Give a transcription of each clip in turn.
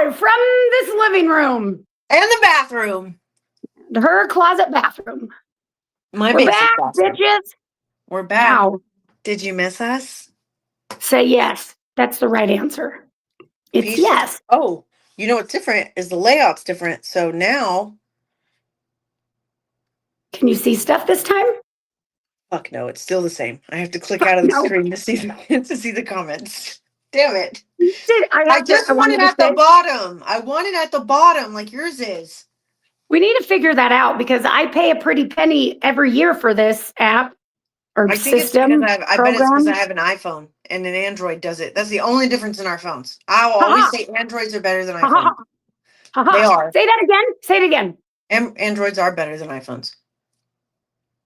Live from this living room. And the bathroom. Her closet bathroom. My We're back, bathroom. bitches. We're back. How? Did you miss us? Say yes. That's the right answer. It's yes. Oh, you know what's different is the layout's different. So now. Can you see stuff this time? Fuck no, it's still the same. I have to click out of the screen to see the comments. Damn it. I just want it at the bottom. I want it at the bottom like yours is. We need to figure that out because I pay a pretty penny every year for this app or system. I bet it's because I have an iPhone and an Android does it. That's the only difference in our phones. I will always say Androids are better than iPhones. They are. Say that again. Say it again. Androids are better than iPhones.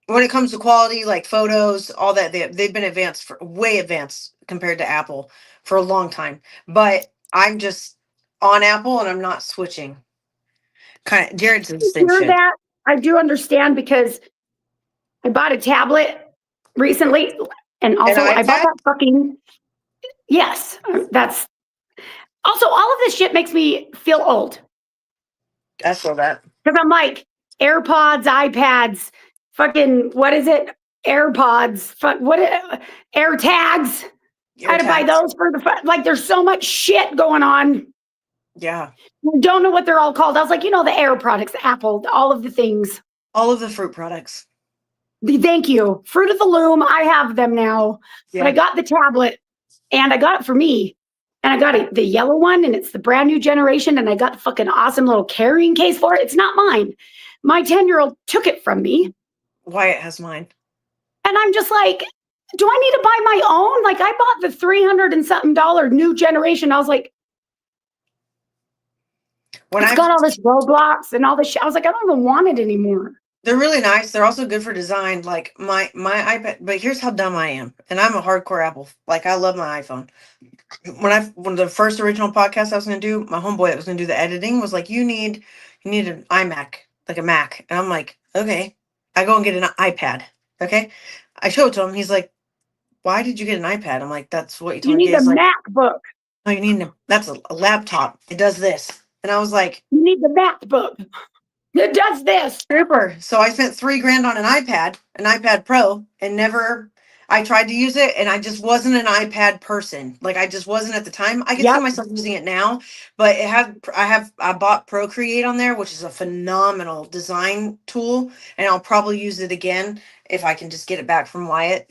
When it comes to quality, like photos, all that, they've been way advanced compared to Apple for a long time. But I'm just on Apple and I'm not switching. Jared's in the same shit. That I do understand because I bought a tablet recently, and also I bought that fucking. Yes, that's also all of this shit makes me feel old. I saw that because I'm like AirPods, iPads, fucking what is it? AirPods, AirTags. I had to buy those for like. There's so much shit going on. Yeah. Don't know what they're all called. I was like, the Air products, Apple, all of the things. All of the fruit products. Thank you. Fruit of the Loom. I have them now. Yeah. But I got the tablet and I got it for me. And I got the yellow one and it's the brand new generation. And I got the fucking awesome little carrying case for it. It's not mine. My 10-year-old took it from me. Wyatt has mine. And I'm just like, do I need to buy my own? Like I bought the $300 and something new generation. I was like, it's got all this Roblox and all this shit. I was like, I don't even want it anymore. They're really nice. They're also good for design. Like my iPad, but here's how dumb I am. And I'm a hardcore Apple. Like I love my iPhone. When the first original podcast I was going to do, my homeboy that was going to do the editing was like, you need an iMac, like a Mac. And I'm like, okay. I go and get an iPad. Okay. I show it to him. He's like, why did you get an iPad? I'm like, that's what you told me. You need a MacBook. No, you need that's a laptop. It does this. And I was like, you need the MacBook. It does this. Super. So I spent $3,000 on an iPad Pro, and I tried to use it and I just wasn't an iPad person. Like I just wasn't at the time. I can see myself using it now, but I bought Procreate on there, which is a phenomenal design tool. And I'll probably use it again if I can just get it back from Wyatt,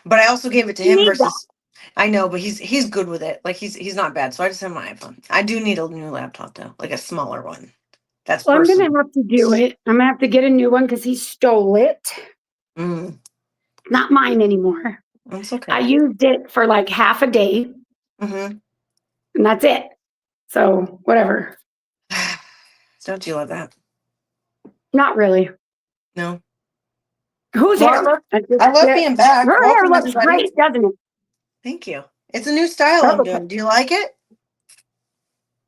but I also gave it to him versus I know, but he's good with it. Like he's not bad. So I just have my iPhone. I do need a new laptop though, like a smaller one. That's I'm gonna have to do it. I'm gonna have to get a new one because he stole it. Not mine anymore. That's okay. I used it for like half a day, and that's it. So whatever. Don't you love that? Not really. No. Who's hair? I love being back. Her hair looks great, doesn't it? Thank you. It's a new style I'm doing. Do you like it?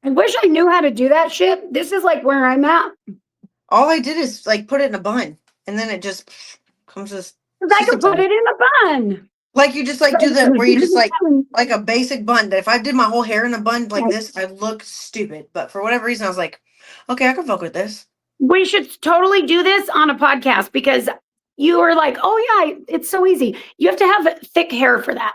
I wish I knew how to do that shit. This is like where I'm at. All I did is like put it in a bun, and then it just comes as. I could put it in a bun. Like you just like do the where you just like a basic bun. That if I did my whole hair in a bun like this, I'd look stupid. But for whatever reason, I was like, okay, I can fuck with this. We should totally do this on a podcast because you were like, oh yeah, it's so easy. You have to have thick hair for that.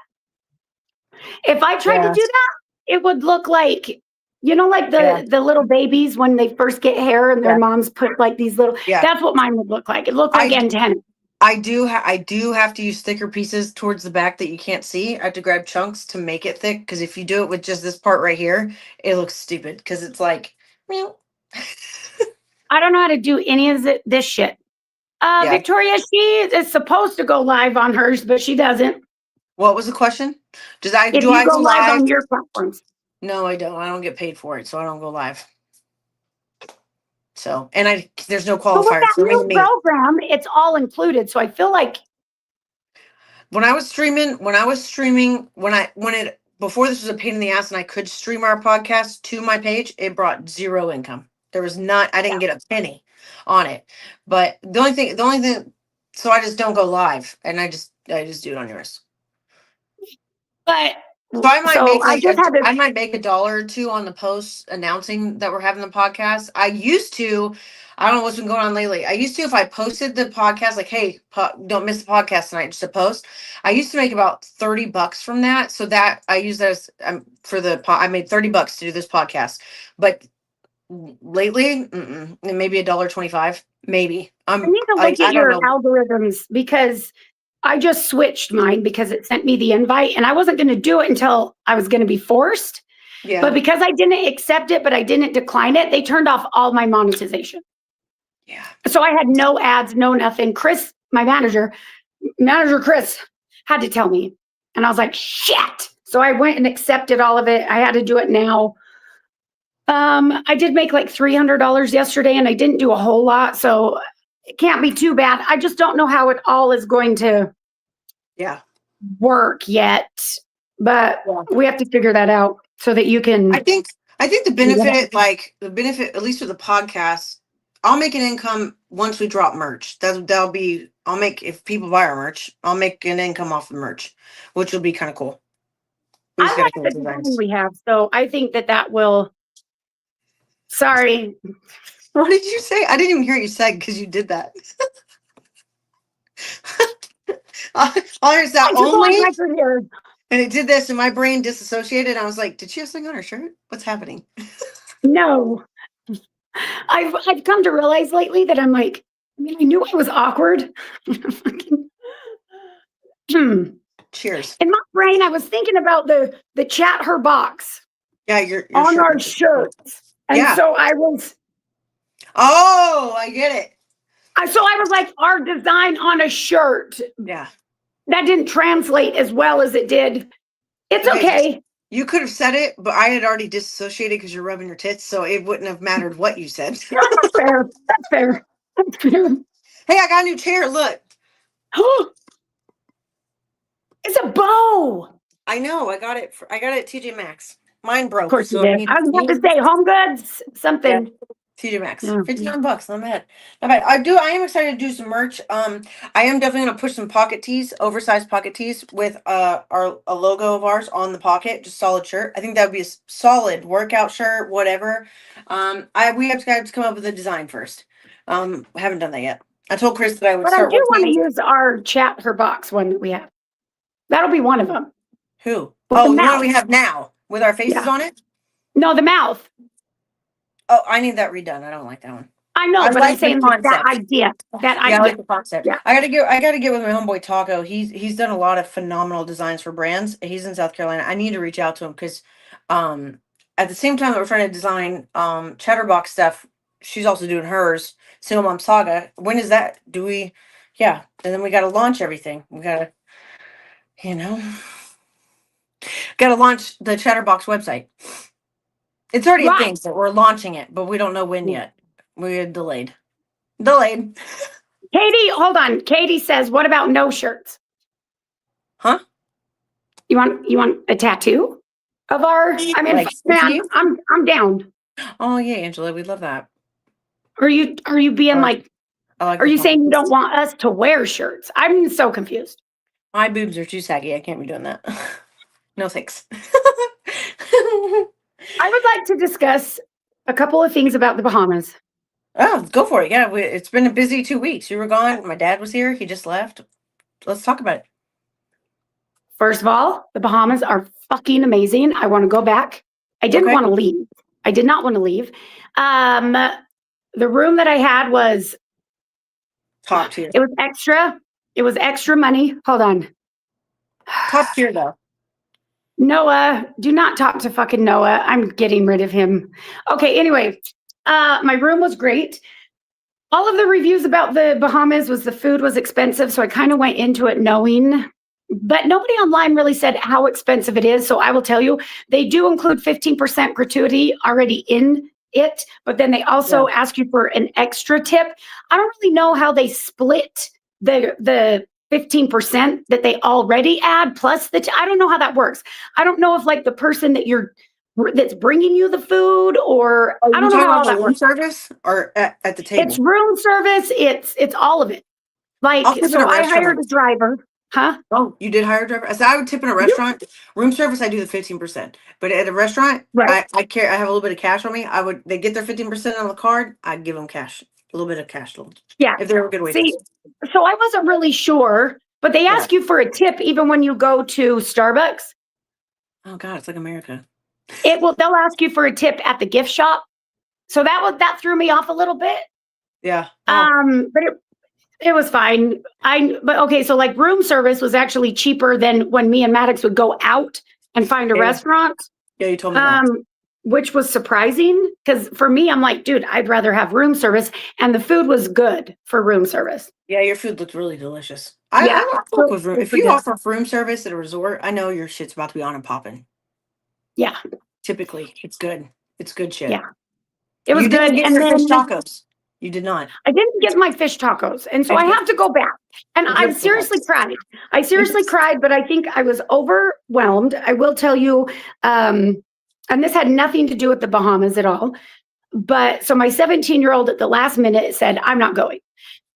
If I tried to do that, it would look like, like the little babies when they first get hair and their moms put like these little, that's what mine would look like. It looked like antenna. I do have to use thicker pieces towards the back that you can't see. I have to grab chunks to make it thick. Cause if you do it with just this part right here, it looks stupid. Cause it's like, I don't know how to do any of this shit. Victoria, she is supposed to go live on hers, but she doesn't. What was the question? Do I go live on your platforms? No, I don't. I don't get paid for it, so I don't go live. So, and there's no qualifiers. But with that new program, it's all included. So I feel like when I was streaming, before this was a pain in the ass, and I could stream our podcast to my page, it brought zero income. There was I didn't get a penny on it. But the only thing, so I just don't go live, and I just do it on yours. But So I might make I just had to. I might make $1 or $2 on the post announcing that we're having the podcast. I used to, I don't know what's been going on lately. I used to, if I posted the podcast, like, hey, don't miss the podcast tonight, just a post. I used to make about $30 from that. So that I use that as for the I made $30 to do this podcast, but lately, maybe $1.25, maybe. I need to look at I don't your know. algorithms because I just switched mine because it sent me the invite and I wasn't going to do it until I was going to be forced. Yeah. But because I didn't accept it, but I didn't decline it, they turned off all my monetization. Yeah. So I had no ads, no nothing. Chris, my manager Chris, had to tell me. And I was like, shit. So I went and accepted all of it. I had to do it now. I did make like $300 yesterday and I didn't do a whole lot. So it can't be too bad. I just don't know how it all is going to work yet. But we have to figure that out so that you can. I think the benefit, at least with the podcast, I'll make an income once we drop merch. That'll be, if people buy our merch, I'll make an income off the merch, which will be kind of cool. I like the design we have, so I think that will. Sorry. What did you say? I didn't even hear what you said because you did that. I heard that only. And it did this, and my brain disassociated. I was like, "Did she have something on her shirt? What's happening?" No, I've come to realize lately that I'm like, I knew I was awkward. Cheers. In my brain, I was thinking about the ChatHerBox. Yeah, your on our shirts, and so I was. Oh, I get it. So I was like, our design on a shirt. Yeah. That didn't translate as well as it did. It's okay. You could have said it, but I had already disassociated because you're rubbing your tits, so it wouldn't have mattered what you said. That's fair. That's fair. That's fair. Hey, I got a new chair. Look. It's a bow. I know. I got it at TJ Maxx. Mine broke. Of course you did. I was about to say Home Goods, something. Yeah. TJ Maxx, $59. Not bad. Not bad. I am excited to do some merch. I am definitely gonna push some pocket tees, oversized pocket tees with a logo of ours on the pocket, just solid shirt. I think that would be a solid workout shirt, whatever. We have to come up with a design first. I haven't done that yet. I told Chris that I would start. But I do want to use our ChatHerBox one that we have. That'll be one of them. Who? The one we have now with our faces on it. No, the mouth. Oh, I need that redone. I don't like that one. I know, but I'm saying like that idea. That idea. I like the concept. Yeah. I gotta get with my homeboy Taco. He's done a lot of phenomenal designs for brands. He's in South Carolina. I need to reach out to him because at the same time that we're trying to design ChatHerBox stuff, she's also doing hers, Single Mom Saga. When is that? And then we gotta launch everything. We gotta launch the ChatHerBox website. It's already a thing, so we're launching it, but we don't know when yet. We're delayed. Katie, hold on. Katie says, "What about no shirts?" Huh? You want a tattoo of our? I mean, man, I'm down. Oh yeah, Angela, we love that. Are you being like? Are you saying you don't want us to wear shirts? I'm so confused. My boobs are too saggy. I can't be doing that. No thanks. I would like to discuss a couple of things about the Bahamas. Oh, go for it. Yeah, it's been a busy 2 weeks. You were gone. My dad was here. He just left. Let's talk about it. First of all, the Bahamas are fucking amazing. I want to go back. I didn't want to leave. I did not want to leave. The room that I had was top tier. It was extra. It was extra money. Hold on. Top tier though. Noah, do not talk to fucking Noah. I'm getting rid of him. Okay, anyway, my room was great. All of the reviews about the Bahamas was the food was expensive, so I kind of went into it knowing, but nobody online really said how expensive it is. So I will tell you, they do include 15% gratuity already in it, but then they also ask you for an extra tip. I don't really know how they split the 15% that they already add plus I don't know how that works. I don't know if like the person that's bringing you the food or I don't know how that works. Room service or at the table? It's room service. It's all of it. Like, so I hired a driver. Huh? Oh, you did hire a driver? I said I would tip in a restaurant. Room service, I do the 15%. But at a restaurant, Right. I care. I have a little bit of cash on me. They get their 15% on the card. I'd give them cash, a little bit of cash, Yeah. if they're a good See, waitress. so I wasn't really sure, but they Yeah. ask you for a tip even when you go to Starbucks. Oh God, it's like America. They'll ask you for a tip at the gift shop. So that threw me off a little bit. Yeah. Oh. But it was fine. But okay, so like room service was actually cheaper than when me and Maddox would go out and find a restaurant. Yeah, you told me that. Which was surprising because for me, I'm like, dude, I'd rather have room service, and the food was good for room service. Yeah, your food looked really delicious. Yeah. I work with room. If you offer room service at a resort, I know your shit's about to be on and popping. Yeah. Typically, it's good. It's good shit. Yeah. It was You good. didn't get your fish tacos. You did not. I didn't get my fish tacos, and so I have to go back. And I seriously cried. I seriously cried, but I think I was overwhelmed. I will tell you, and this had nothing to do with the Bahamas at all. But so my 17-year-old at the last minute said, I'm not going.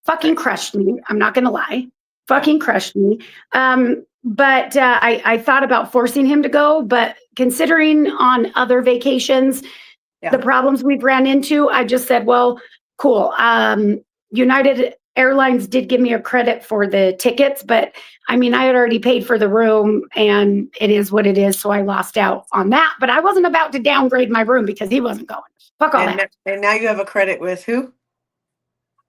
Fucking crushed me. I'm not going to lie. Fucking crushed me. But I thought about forcing him to go. But considering on other vacations, the problems we've ran into, I just said, well, cool. United Airlines did give me a credit for the tickets, but I mean, I had already paid for the room and it is what it is. So I lost out on that, but I wasn't about to downgrade my room because he wasn't going. Fuck all that. And now you have a credit with who?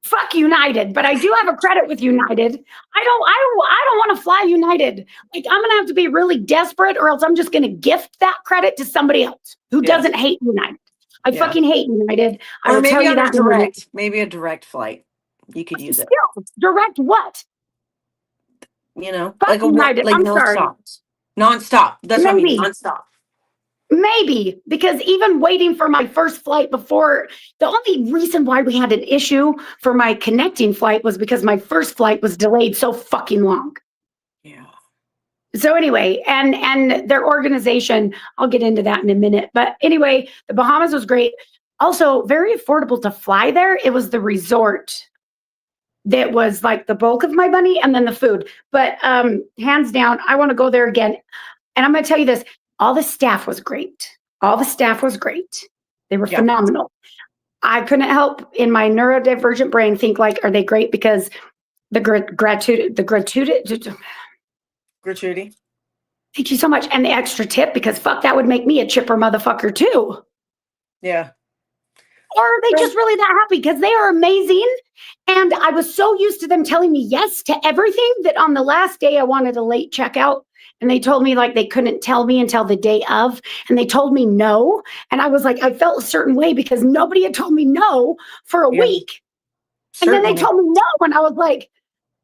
Fuck United, but I do have a credit with United. I don't want to fly United. Like I'm gonna have to be really desperate, or else I'm just gonna gift that credit to somebody else who doesn't hate United. I fucking hate United. I will tell you that. Direct, maybe a direct flight. You could use it. Direct what? You know, like a United. I'm sorry. Nonstop. That's what I mean. Nonstop. Maybe because even waiting for my first flight before, the only reason why we had an issue for my connecting flight was because my first flight was delayed so fucking long. Yeah. So anyway, and their organization, I'll get into that in a minute. But anyway, the Bahamas was great. Also very affordable to fly there. It was the resort that was like the bulk of my money and then the food. But hands down, I want to go there again. And I'm going to tell you this, all the staff was great. All the staff was great. They were phenomenal. I couldn't help in my neurodivergent brain think like, are they great because the gratuity. Thank you so much. And the extra tip, because fuck, that would make me a chipper motherfucker too. Yeah. Or are they just really that happy? Because they are amazing. And I was so used to them telling me yes to everything that on the last day I wanted a late checkout. And they told me like they couldn't tell me until the day of. And they told me no. And I was like, I felt a certain way because nobody had told me no for a week. Certainly. And then they told me no. And I was like,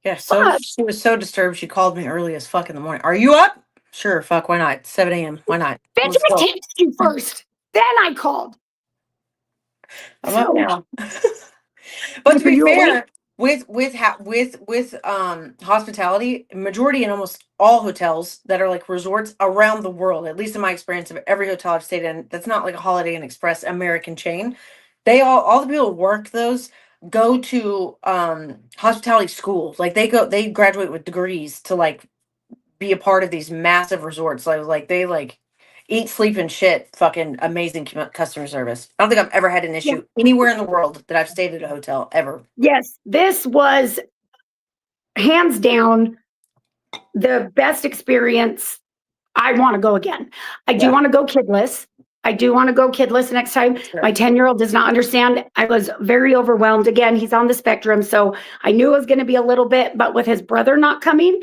yeah, so she was so disturbed. She called me early as fuck in the morning. Are you up? Sure, fuck, why not? 7 a.m. Why not? Bitch, I texted you first. Then I called. I'm up now. But to be fair, with hospitality, majority in almost all hotels that are like resorts around the world, at least in my experience of every hotel I've stayed in, that's not like a Holiday Inn Express American chain. They all the people who work those go to hospitality schools. Like they graduate with degrees to like be a part of these massive resorts. Like they like eat, sleep, and shit. Fucking amazing customer service. I don't think I've ever had an issue anywhere in the world that I've stayed at a hotel ever. Yes, this was hands down the best experience. I want to go again. I do want to go kidless. I do want to go kidless next time. Sure. My 10-year-old does not understand. I was very overwhelmed. Again, he's on the spectrum. So I knew it was going to be a little bit, but with his brother not coming,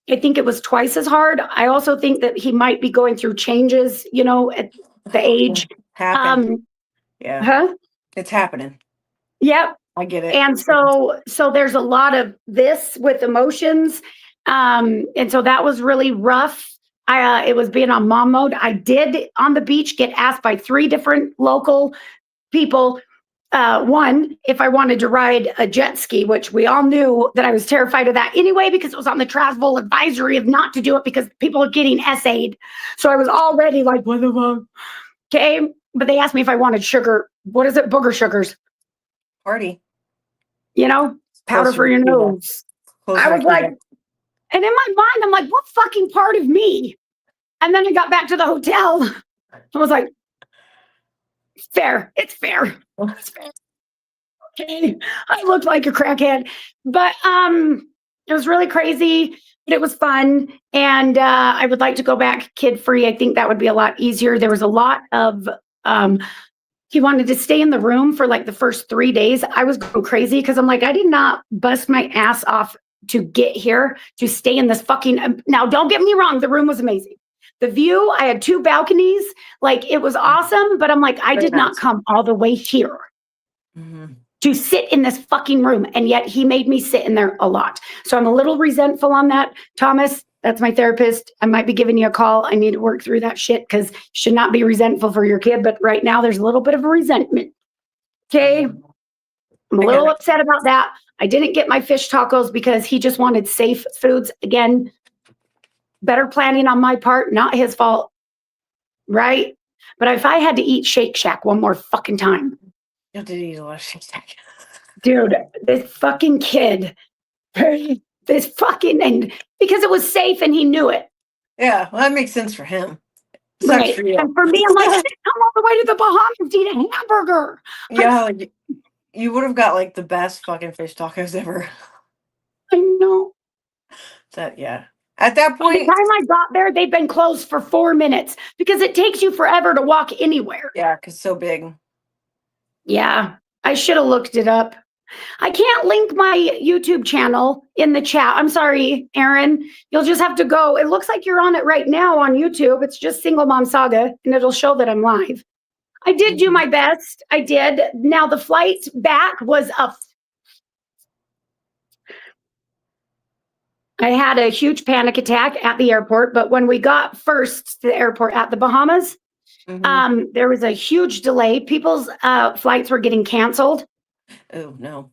I think it was twice as hard. I also think that he might be going through changes, you know, at the age. Yeah. Huh? It's happening. Yep. I get it. And so there's a lot of this with emotions. And so that was really rough. It was being on mom mode. I did on the beach get asked by 3 different local people. One, if I wanted to ride a jet ski, which we all knew that I was terrified of that anyway, because it was on the travel advisory of not to do it because people are getting essayed. So I was already like, what the fuck? Okay. But they asked me if I wanted sugar. What is it? Booger sugars. Party. You know, powder for your nose. I was like, And in my mind, I'm like, what fucking part of me? And then I got back to the hotel. I was like, fair. It's fair. It's fair. Okay. I looked like a crackhead. But it was really crazy, but it was fun. And I would like to go back kid free. I think that would be a lot easier. There was a lot of he wanted to stay in the room for like the first 3 days. I was going crazy because I'm like, I did not bust my ass off to get here to stay in this fucking. Now, don't get me wrong, the room was amazing. The view, I had 2 balconies, like it was awesome, but I'm like, I did not come all the way here to sit in this fucking room. And yet he made me sit in there a lot. So I'm a little resentful on that. Thomas, that's my therapist. I might be giving you a call. I need to work through that shit because you should not be resentful for your kid. But right now there's a little bit of a resentment. Okay. I'm a little upset about that. I didn't get my fish tacos because he just wanted safe foods. Again, better planning on my part, not his fault. Right? But if I had to eat Shake Shack one more fucking time. You have to eat a lot of Shake Shack. Dude, this fucking kid, this fucking, and because it was safe and he knew it. Yeah, well, that makes sense for him. Right. For and for me, I'm like, come all the way to the Bahamas to eat a hamburger. Yeah, like, you would have got like the best fucking fish tacos ever. I know. That, yeah. At that point, by the time I got there, they'd been closed for 4 minutes because it takes you forever to walk anywhere. Yeah, because it's so big. Yeah, I should have looked it up. I can't link my YouTube channel in the chat. I'm sorry, Aaron. You'll just have to go. It looks like you're on it right now on YouTube. It's just Single Mom Saga, and it'll show that I'm live. I did do my best. I did. Now, the flight back was I had a huge panic attack at the airport, but when we got first to the airport at the Bahamas, there was a huge delay. People's flights were getting canceled. Oh, no.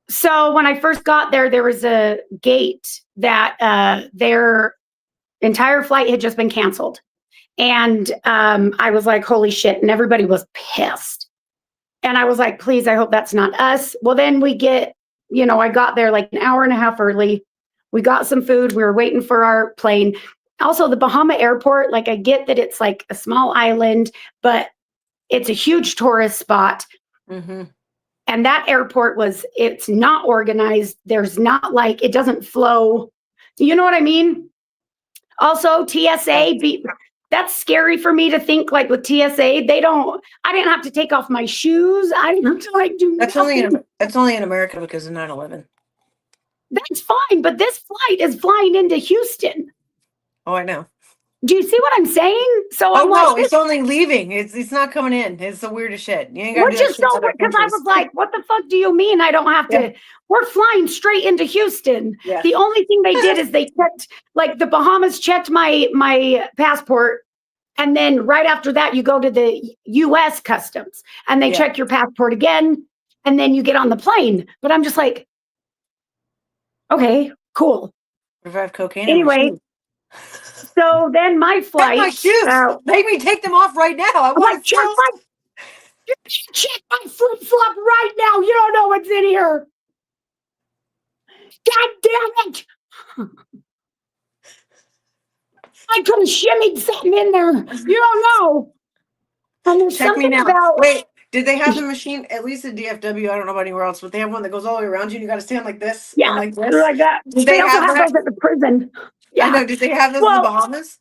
So when I first got there, there was a gate that their entire flight had just been canceled. And I was like, holy shit. And everybody was pissed. And I was like, please, I hope that's not us. Well, then we get, I got there like an hour and a half early. We got some food. We were waiting for our plane. Also, the Bahama airport, like I get that it's like a small island, but it's a huge tourist spot. And that airport it's not organized. There's not like, it doesn't flow. You know what I mean? Also, TSA, that's scary for me to think like with TSA, I didn't have to take off my shoes. I didn't have to like do that's only in America because of 9/11. That's fine, but this flight is flying into Houston. Oh, I know. Do you see what I'm saying? So I'm like, it's only leaving. It's not coming in. It's the weirdest shit. You ain't got to do that because I was like, what the fuck do you mean I don't have to? We're flying straight into Houston. Yeah. The only thing they did is they checked, like the Bahamas checked my passport. And then right after that, you go to the US Customs and they check your passport again. And then you get on the plane. But I'm just like, okay, cool. If I have cocaine. Anyway. So then my flight. My shoes. Make me take them off right now. I want to check my flip flop right now. You don't know what's in here. God damn it! I could have shimmied something in there. You don't know. And there's Check something me now. about. Wait, did they have the machine? At least at DFW, I don't know about anywhere else, but they have one that goes all the way around you. And you got to stand like this. Yeah, like this. Like that. They also have those at the prison. Yeah. I know. Did they have those in the Bahamas?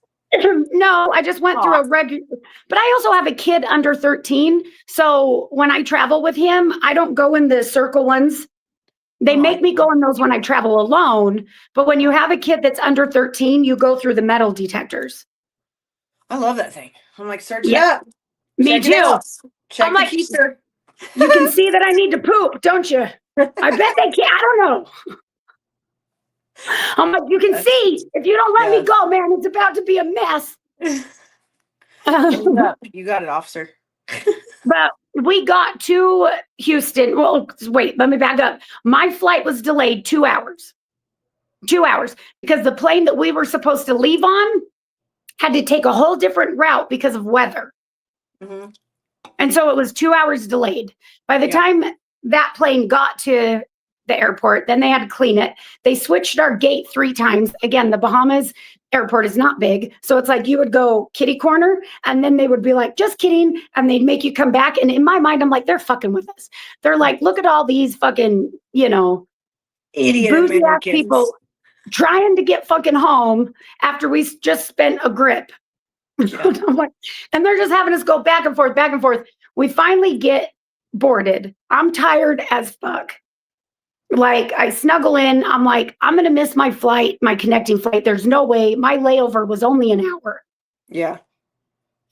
No, I just went through a regular, but I also have a kid under 13. So when I travel with him, I don't go in the circle ones. They make me go in those when I travel alone. But when you have a kid that's under 13, you go through the metal detectors. I love that thing. I'm like, search it up. Me too. Check the keister. You can see that I need to poop, don't you? I bet they can. I don't know. I'm like, you can see, if you don't let me go, man, it's about to be a mess. You got it, officer. But we got to Houston. Well, wait, let me back up. My flight was delayed 2 hours. 2 hours. Because the plane that we were supposed to leave on had to take a whole different route because of weather. And so it was 2 hours delayed. By the time that plane got to the airport. Then they had to clean it. They switched our gate 3 times. Again, the Bahamas airport is not big. So it's like you would go kitty corner and then they would be like, just kidding. And they'd make you come back. And in my mind, I'm like, they're fucking with us. They're like, look at all these fucking, Idiot bougie ass Americans. people trying to get fucking home after we just spent a grip. Yeah. And they're just having us go back and forth, back and forth. We finally get boarded. I'm tired as fuck. Like, I snuggle in. I'm like, I'm going to miss my flight, my connecting flight. There's no way. My layover was only an hour. Yeah.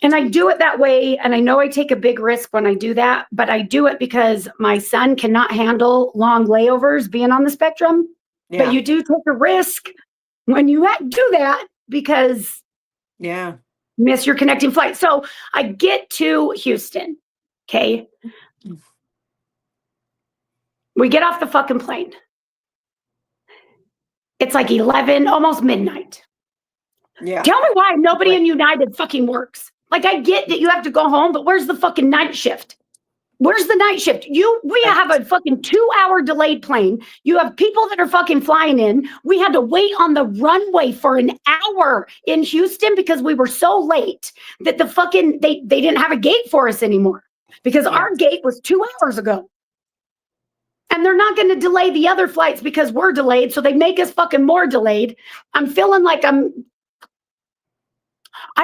And I do it that way. And I know I take a big risk when I do that, but I do it because my son cannot handle long layovers being on the spectrum. Yeah. But you do take a risk when you do that because miss your connecting flight. So I get to Houston. Okay. We get off the fucking plane. It's like 11, almost midnight. Yeah. Tell me why nobody in United fucking works. Like, I get that you have to go home, but where's the fucking night shift? Where's the night shift? We have a fucking 2-hour delayed plane. You have people that are fucking flying in. We had to wait on the runway for an hour in Houston because we were so late that the fucking, they didn't have a gate for us anymore because our gate was 2 hours ago. And they're not going to delay the other flights because we're delayed. So they make us fucking more delayed. I'm feeling like I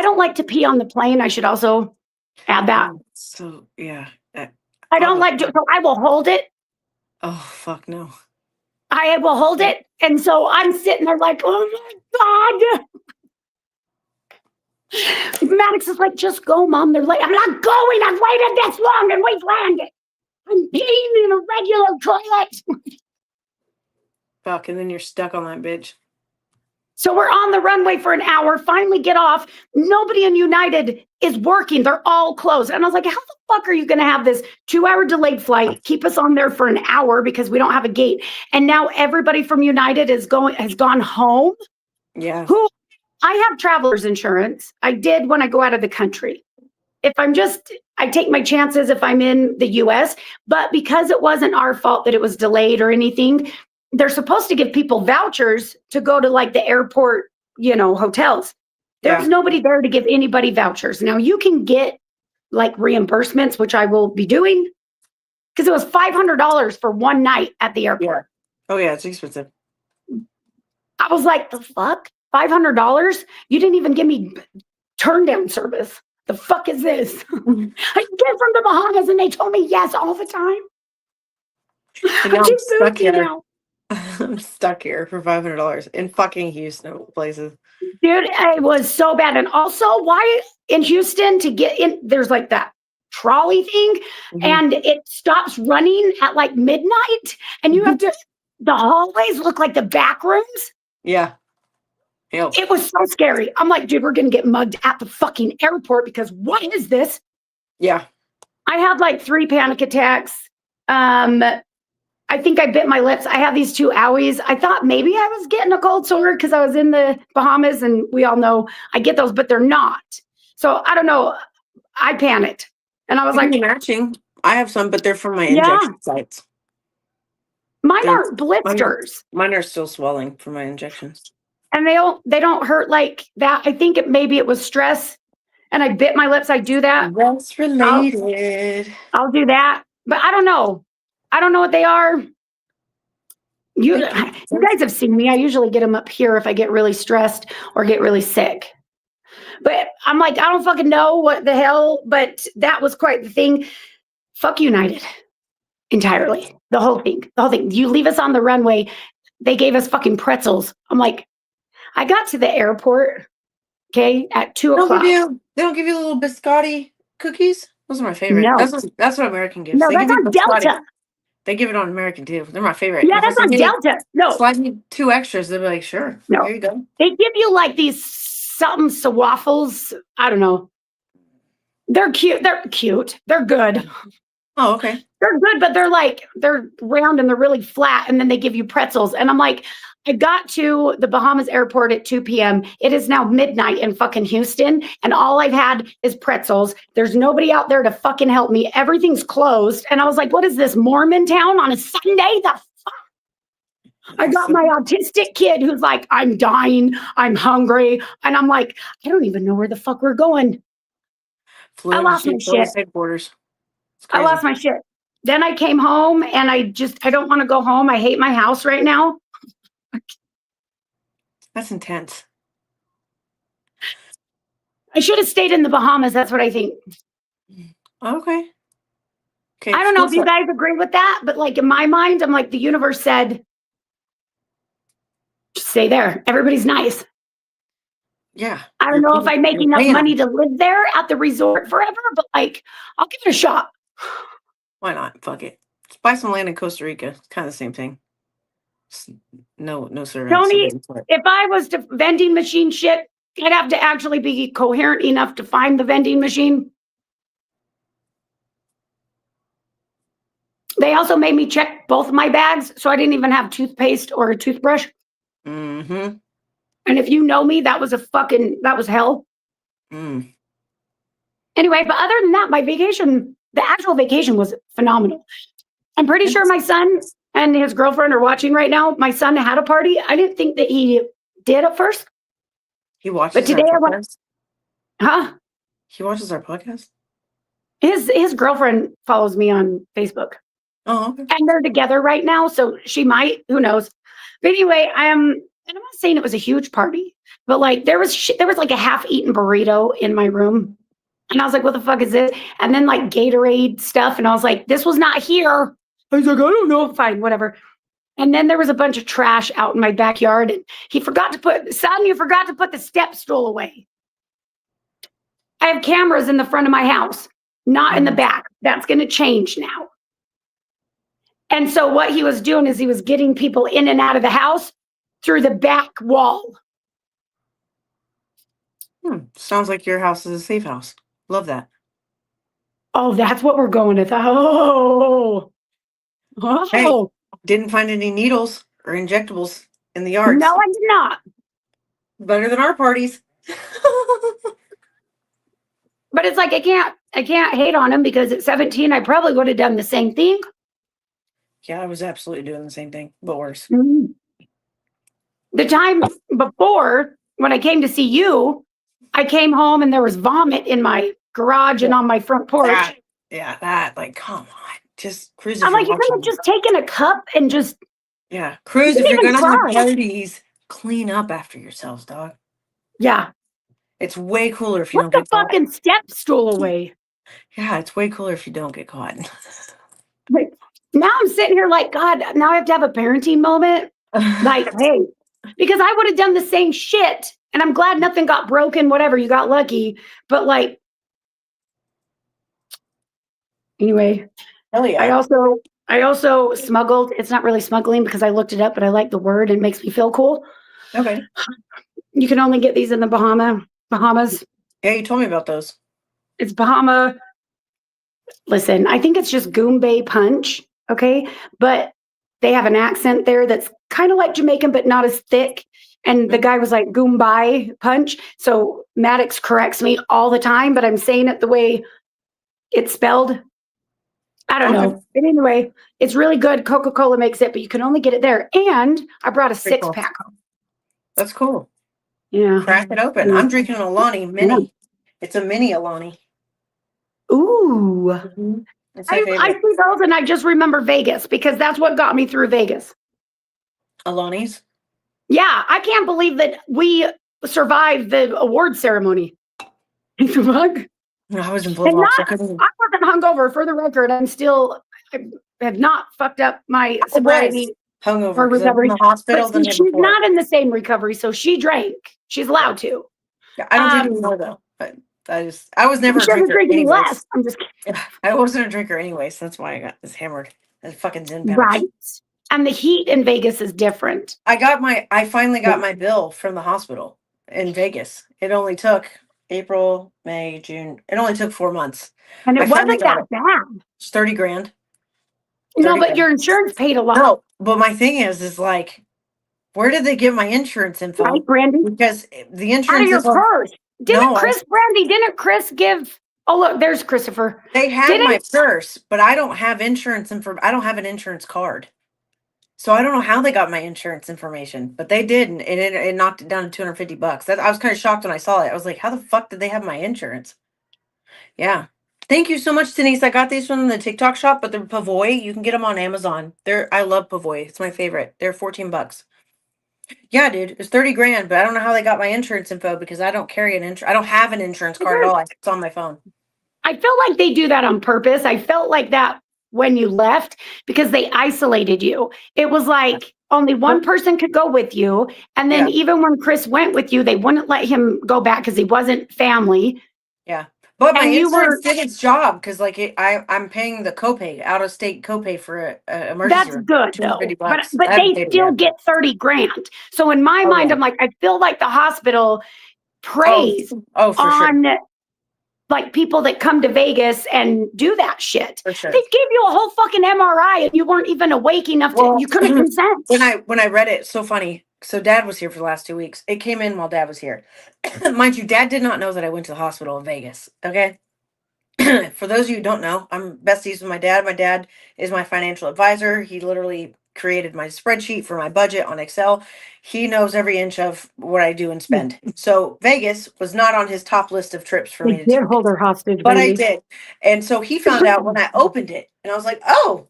don't like to pee on the plane. I should also add that. So, yeah. I don't like to, so I will hold it. Oh, fuck no. I will hold it. And so I'm sitting there like, oh my God. Maddox is like, just go, Mom. They're like, I'm not going. I've waited this long and we've landed. I'm peeing in a regular toilet. Fuck, and then you're stuck on that bitch. So we're on the runway for an hour, finally get off. Nobody in United is working. They're all closed. And I was like, how the fuck are you going to have this 2-hour delayed flight, keep us on there for an hour because we don't have a gate? And now everybody from United has gone home. Yeah. I have traveler's insurance. I did when I go out of the country. If I take my chances if I'm in the US, but because it wasn't our fault that it was delayed or anything, they're supposed to give people vouchers to go to like the airport, hotels. There's nobody there to give anybody vouchers. Now you can get like reimbursements, which I will be doing because it was $500 for one night at the airport. Yeah. Oh yeah, it's expensive. I was like, the fuck? $500? You didn't even give me turn down service. The fuck is this? I get from the Bahamas and they told me yes all the time. I'm stuck here. Now. I'm stuck here for $500 in fucking Houston places. Dude, it was so bad. And also, why in Houston to get in, there's like that trolley thing and it stops running at like midnight and you have to, the hallways look like the back rooms. Yeah. Yep. It was so scary. I'm like, dude, we're going to get mugged at the fucking airport because what is this? Yeah. I had like 3 panic attacks. I think I bit my lips. I have these 2 owies. I thought maybe I was getting a cold sore because I was in the Bahamas and we all know I get those, but they're not. So I don't know. I panicked and I was like, matching. I have some, but they're from my injection sites. Mine aren't blisters. Mine are still swelling from my injections. And they don't hurt like that. I think maybe it was stress and I bit my lips. I do that. That's related. I'll do that. But I don't know. I don't know what they are. You guys have seen me. I usually get them up here if I get really stressed or get really sick. But I'm like, I don't fucking know what the hell. But that was quite the thing. Fuck United entirely. The whole thing. You leave us on the runway. They gave us fucking pretzels. I'm like, I got to the airport, okay, at 2:00. They don't give you little biscotti cookies? Those are my favorite. No. That's what American gives. No, that's on Delta. They give it on American too. They're my favorite. Yeah, that's on Delta. No. Slide me 2 extras. They'll be like, sure. No. There you go. They give you like these something waffles. I don't know. They're cute. They're good. Oh, okay. They're good, but they're round and they're really flat. And then they give you pretzels. And I'm like, I got to the Bahamas airport at 2 p.m. It is now midnight in fucking Houston. And all I've had is pretzels. There's nobody out there to fucking help me. Everything's closed. And I was like, what is this, Mormon town on a Sunday? The fuck? I got my autistic kid who's like, I'm dying, I'm hungry, and I'm like, I don't even know where the fuck we're going. Flew I into lost my Chief shit. headquarters. I lost my shit. Then I came home and I don't want to go home. I hate my house right now. That's intense. I should have stayed in the Bahamas. That's what I think. Okay. I don't know if you guys agree with that, but like in my mind, I'm like, the universe said, just stay there. Everybody's nice. Yeah. I don't know if I make enough money to live there at the resort forever, but like, I'll give it a shot. Why not? Fuck it. Just buy some land in Costa Rica. It's kind of the same thing. No servants. Tony, if I was to vending machine shit, I'd have to actually be coherent enough to find the vending machine. They also made me check both my bags, so I didn't even have toothpaste or a toothbrush. Mm-hmm. And if you know me, that was hell. Mm. Anyway, but other than that, my vacation, the actual vacation was phenomenal. I'm pretty sure my son and his girlfriend are watching right now. My son had a party. I didn't think that he did at first. He watches but today our podcast? Huh? He watches our podcast? His girlfriend follows me on Facebook. Oh, okay. And they're together right now, so she might, who knows. But anyway, and I'm not saying it was a huge party, but like there was like a half-eaten burrito in my room. And I was like, what the fuck is this? And then like Gatorade stuff. And I was like, this was not here. I was like, I don't know. Fine, whatever. And then there was a bunch of trash out in my backyard. And you forgot to put the step stool away. I have cameras in the front of my house, not in the back. That's going to change now. And so what he was doing is he was getting people in and out of the house through the back wall. Sounds like your house is a safe house. Love that. Oh, that's what we're going with. Oh. Hey, didn't find any needles or injectables in the yard. No, I did not. Better than our parties. But it's like I can't hate on him because at 17 I probably would have done the same thing. Yeah, I was absolutely doing the same thing, but worse. Mm-hmm. The time before, when I came to see you, I came home and there was vomit in my garage and on my front porch. That, like, come on. Just cruise. I'm like, you could have just taken a cup and just... Yeah, cruise if you're going to have parties. Clean up after yourselves, dog. Yeah. It's way cooler if you don't get get caught. Put the fucking step stool away. Yeah, it's way cooler if you don't get caught. Like, now I'm sitting here like, God, now I have to have a parenting moment. Like, hey, because I would have done the same shit. And I'm glad nothing got broken, whatever, you got lucky. But like, anyway, hell yeah. I also smuggled. It's not really smuggling because I looked it up, but I like the word. It makes me feel cool. Okay. You can only get these in the Bahamas. Yeah, you told me about those. It's Bahama. Listen, I think it's just Goombay Punch. Okay. But they have an accent there that's kind of like Jamaican, but not as thick. And the guy was like, Goombay Punch. So Maddox corrects me all the time, but I'm saying it the way it's spelled. I don't know. But anyway, it's really good. Coca-Cola makes it, but you can only get it there. And I brought a 6-pack home. That's cool. Yeah. Crack it open. I'm drinking an Alani mini. Yeah. It's a mini Alani. Ooh. Mm-hmm. I see those and I just remember Vegas because that's what got me through Vegas. Alani's? Yeah. I can't believe that we survived the award ceremony. I was in full I wasn't hungover, for the record. I have not fucked up my sobriety. Hungover because I'm in the hospital. She's not in the same recovery, so she drank. She's allowed to. Yeah, I don't drink anymore though. But I was never a drinker anyways. Less. I'm just kidding. I wasn't a drinker anyway, so that's why I got this hammered. That fucking Zen pouch. Right. And the heat in Vegas is different. I finally got my bill from the hospital in Vegas. It only took April, May, June. It only took 4 months. And it wasn't that bad. It's 30 grand. No, but your insurance paid a lot. No, but my thing is like, where did they get my insurance info? Right, Brandy? Because the insurance out of your purse. Didn't Chris give? Oh, look, there's Christopher. They had my purse, but I don't have insurance info. I don't have an insurance card. So I don't know how they got my insurance information, but they did, and it knocked it down to $250. I was kind of shocked when I saw it. I was like, how the fuck did they have my insurance? Yeah. Thank you so much, Denise. I got these from the TikTok shop, but they're Pavoy. You can get them on Amazon. I love Pavoy. It's my favorite. They're $14. Yeah, dude, it's 30 grand, but I don't know how they got my insurance info because I don't carry an I don't have an insurance card at all. It's on my phone. I feel like they do that on purpose. I felt like that when you left because they isolated you. It was like only one person could go with you. And then even when Chris went with you, they wouldn't let him go back because he wasn't family. Yeah. But my And you insurance were did its job because I'm paying the copay, out of state copay for a emergency that's room. good though. $250. But I haven't they paid it still yet. get 30 grand. So in my mind, yeah. I'm like, I feel like the hospital preys for on sure. like people that come to Vegas and do that shit. For sure. They gave you a whole fucking MRI and you weren't even awake enough to you couldn't consent. When I read it, it's so funny. So Dad was here for the last 2 weeks. It came in while Dad was here. Mind you, Dad did not know that I went to the hospital in Vegas. Okay. For those of you who don't know, I'm besties with my dad. My dad is my financial advisor. He literally created my spreadsheet for my budget on Excel. He knows every inch of what I do and spend. So Vegas was not on his top list of trips for me to Did do. hold her hostage, But I Brandy. did. And so he found out when I opened it. And I was like, oh,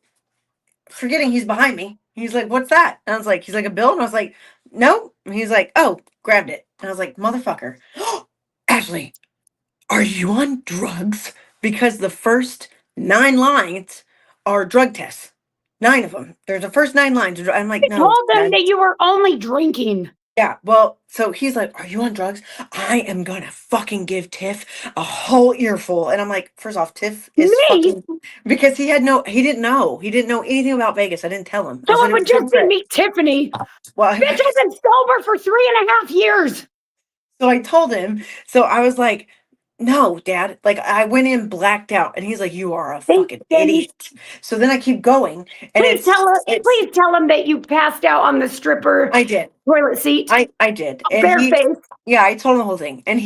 forgetting he's behind me. He's like, what's that? And I was like, he's like, a bill? And I was like, no. And he's like, oh, grabbed it. And I was like, motherfucker. Ashley, are you on drugs? Because the first 9 lines are drug tests. 9 of them. There's the first 9 lines. I'm like, I no. told them Dad. that you were only drinking. Yeah, well, so he's like, are you on drugs? I am gonna fucking give Tiff a whole earful. And I'm like, first off, Tiff is fucking, because he didn't know. He didn't know anything about Vegas. I didn't tell him. So it would just be me, Tiffany. Well, Bitch, I've been sober for 3.5 years. So I told him, so I was like, no, Dad. Like I went in blacked out, and he's like, "You are a fucking idiot." So then I keep going, and please tell him that you passed out on the stripper. I did toilet seat. I did. And Bareface. Yeah, I told him the whole thing, and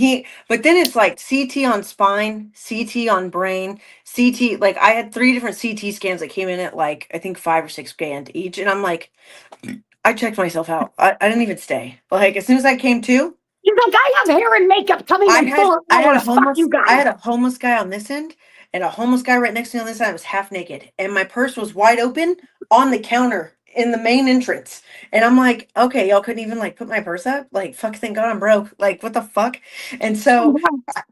but then it's like CT on spine, CT on brain, CT. Like I had 3 different CT scans that came in at like I think 5 or 6 grand each, and I'm like, I checked myself out. I didn't even stay. Like as soon as I came to. He's like, I have hair and makeup coming in 4 hours. I had a homeless guy on this end and a homeless guy right next to me on this side. I was half naked, and my purse was wide open on the counter in the main entrance. And I'm like, okay, y'all couldn't even like put my purse up. Like, fuck, thank God I'm broke. Like, what the fuck? And so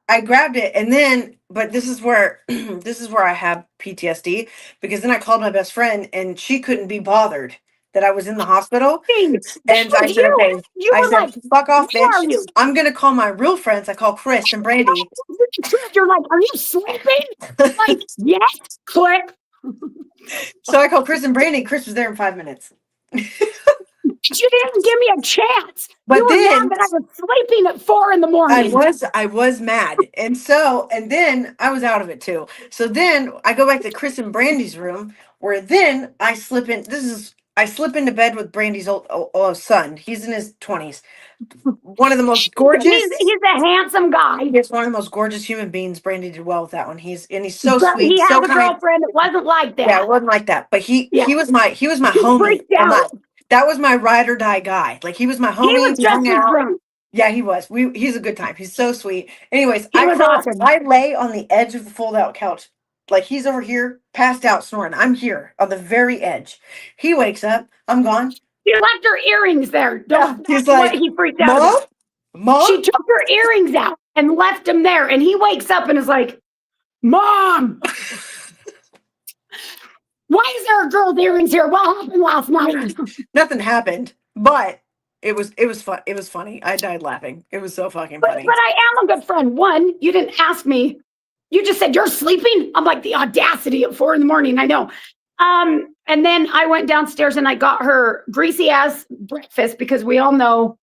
I grabbed it, and then, but this is where this is where I have PTSD, because then I called my best friend, and she couldn't be bothered that I was in the hospital. And I said, okay, I said, fuck off, bitch. I'm going to call my real friends. I call Chris and Brandy. You're like, are you sleeping? Like, yes, click. So I called Chris and Brandy. Chris was there in 5 minutes. You didn't give me a chance. But you then that I was sleeping at 4 a.m. I was mad. And then I was out of it too. So then I go back to Chris and Brandy's room, where then I slip into bed with Brandy's old son. He's in his 20s. One of the most gorgeous. He's a handsome guy. He's one of the most gorgeous human beings. Brandy did well with that one. He's so sweet. He so had a girlfriend. It wasn't like that. Yeah, it wasn't like that. But he was my homie. That was my ride or die guy. Like he was my homie. He was just as drunk. Yeah, he was. He's a good time. He's so sweet. Anyways, awesome. I lay on the edge of the fold out couch. Like he's over here, passed out, snoring. I'm here on the very edge. He wakes up. I'm gone. He left her earrings there. He's like, he freaked out. Mom? She took her earrings out and left them there. And he wakes up and is like, Mom, why is there a girl's earrings here? What happened last night? Nothing happened, but it was fun. It was funny. I died laughing. It was so fucking funny. But I am a good friend. One, you didn't ask me. You just said, you're sleeping? I'm like, the audacity at 4 a.m. I know. And then I went downstairs and I got her greasy ass breakfast, because we all know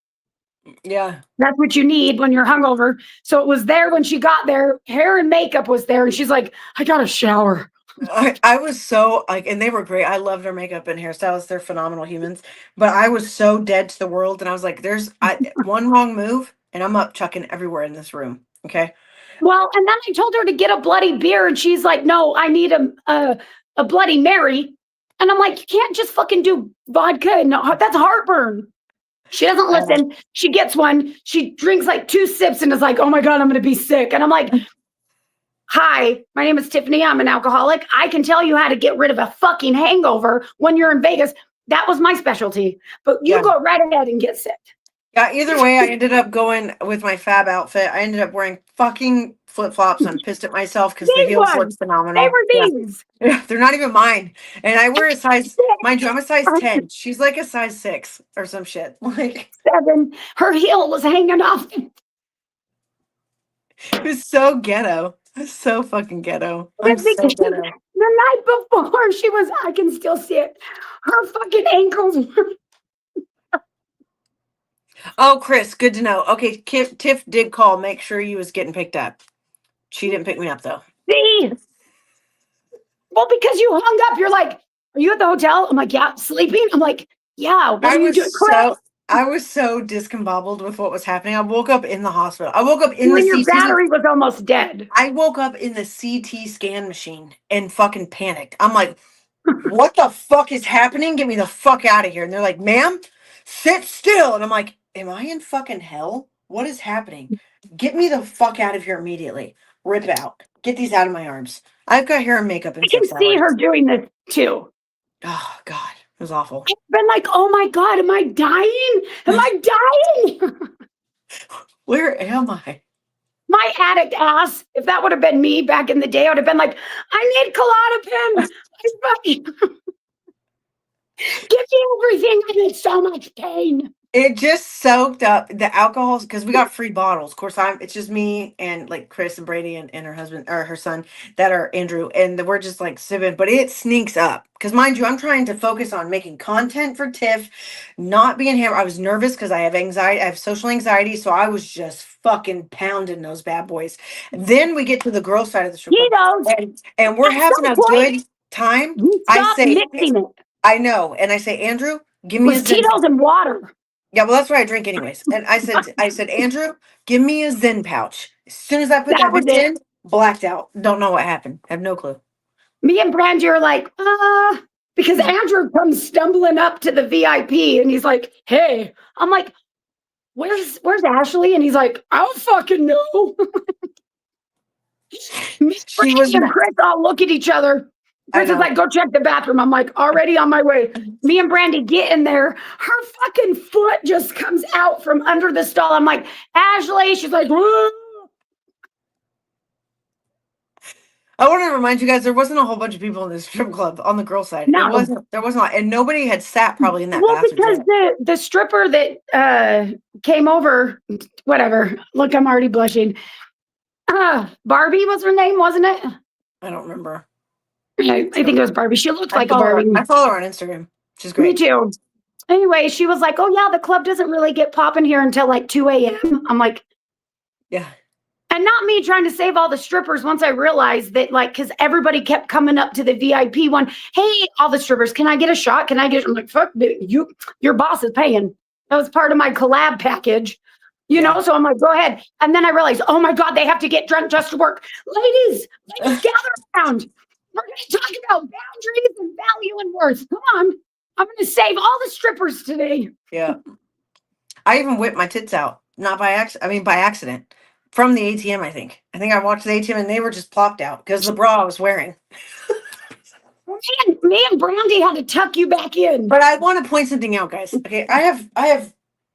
that's what you need when you're hungover. So it was there when she got there. Hair and makeup was there, and she's like, I got a shower. I was so like, and they were great. I loved their makeup and hairstylists. They're phenomenal humans. But I was so dead to the world, and I was like, there's one wrong move and I'm up chucking everywhere in this room. Okay. Well, and then I told her to get a Bloody beer, and she's like, no, I need a Bloody Mary. And I'm like, you can't just fucking do vodka and that's heartburn. She doesn't listen. She gets one. She drinks like 2 sips and is like, oh my God, I'm going to be sick. And I'm like, hi, my name is Tiffany. I'm an alcoholic. I can tell you how to get rid of a fucking hangover when you're in Vegas. That was my specialty. But you go right ahead and get sick. Yeah, either way, I ended up going with my fab outfit. I ended up wearing fucking flip-flops. I'm pissed at myself because the heels look phenomenal. They were these. Yeah, they're not even mine. And I wear a size, mind you, I'm a size 10. She's like a size 6 or some shit. Like 7. Her heel was hanging off. It was so ghetto. It was so fucking ghetto. I'm so ghetto. The night before, she was, I can still see it. Her fucking ankles were. Oh, Chris, good to know. Okay, Tiff did call. Make sure you was getting picked up. She didn't pick me up, though. See? Well, because you hung up. You're like, are you at the hotel? I'm like, yeah. Sleeping? I'm like, yeah. What are you doing? I was so discombobbled with what was happening. I woke up in the hospital. I woke up in when your battery was almost dead. I woke up in the CT scan machine and fucking panicked. I'm like, what the fuck is happening? Get me the fuck out of here. And they're like, ma'am, sit still. And I'm like, am I in fucking hell? What is happening? Get me the fuck out of here immediately. Rip out. Get these out of my arms. I've got hair and makeup in 6 hours. I can see her doing this too. Oh, God. It was awful. I've been like, oh my God, am I dying? Am I dying? Where am I? My addict ass, if that would have been me back in the day, I would have been like, I need Klonopin. Give me everything. I'm in so much pain. It just soaked up the alcohol because we got free bottles. Of course, it's just me and like Chris and Brady and her husband or her son that are Andrew, and we're just like sipping. But it sneaks up because, mind you, I'm trying to focus on making content for Tiff, not being hammered. I was nervous because I have anxiety. I have social anxiety, so I was just fucking pounding those bad boys. Then we get to the girl side of the strip club, and we're having a good time. I say, mixing it. I know, and I say, Andrew, give me a Tito's and water. Yeah, well, that's what I drink anyways. And I said, Andrew, give me a Zen pouch. As soon as I put that bitch in, blacked out. Don't know what happened. I have no clue. Me and Brandy are like, because Andrew comes stumbling up to the VIP and he's like, hey, I'm like, where's Ashley? And he's like, I don't fucking know. Me and Chris all look at each other. Chris is like, go check the bathroom. I'm like, already on my way. Me and Brandy get in there. Her fucking foot just comes out from under the stall. I'm like, Ashley. She's like, whoa. I want to remind you guys, there wasn't a whole bunch of people in this strip club on the girl side. No. There wasn't, and nobody had sat probably in that bathroom. Well, because the stripper that came over, whatever. Look, I'm already blushing. Barbie was her name, wasn't it? I don't remember. I think it was Barbie. She looked like a Barbie. I follow her on Instagram. She's great. Me too. Anyway, she was like, oh, yeah, the club doesn't really get popping here until like 2 a.m. I'm like, yeah. And not me trying to save all the strippers once I realized that, like, because everybody kept coming up to the VIP one. Hey, all the strippers, can I get a shot? Can I get? I'm like, fuck, your boss is paying. That was part of my collab package. You know, so I'm like, go ahead. And then I realized, oh my God, they have to get drunk just to work. Ladies, gather around. We're going to talk about boundaries and value and worth. Come on. I'm going to save all the strippers today. Yeah. I even whipped my tits out. Not by accident. I mean, by accident. From the ATM, I think. I think I walked to the ATM and they were just plopped out because the bra I was wearing. Me and Brandy had to tuck you back in. But I want to point something out, guys. Okay, I have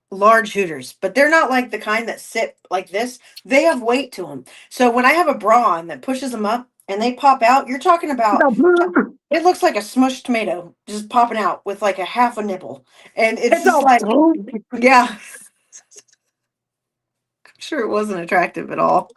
large hooters, but they're not like the kind that sit like this. They have weight to them. So when I have a bra on that pushes them up, and they pop out, you're talking about, it looks like a smushed tomato just popping out with like a half a nipple. And it's just like, yeah. I'm sure it wasn't attractive at all.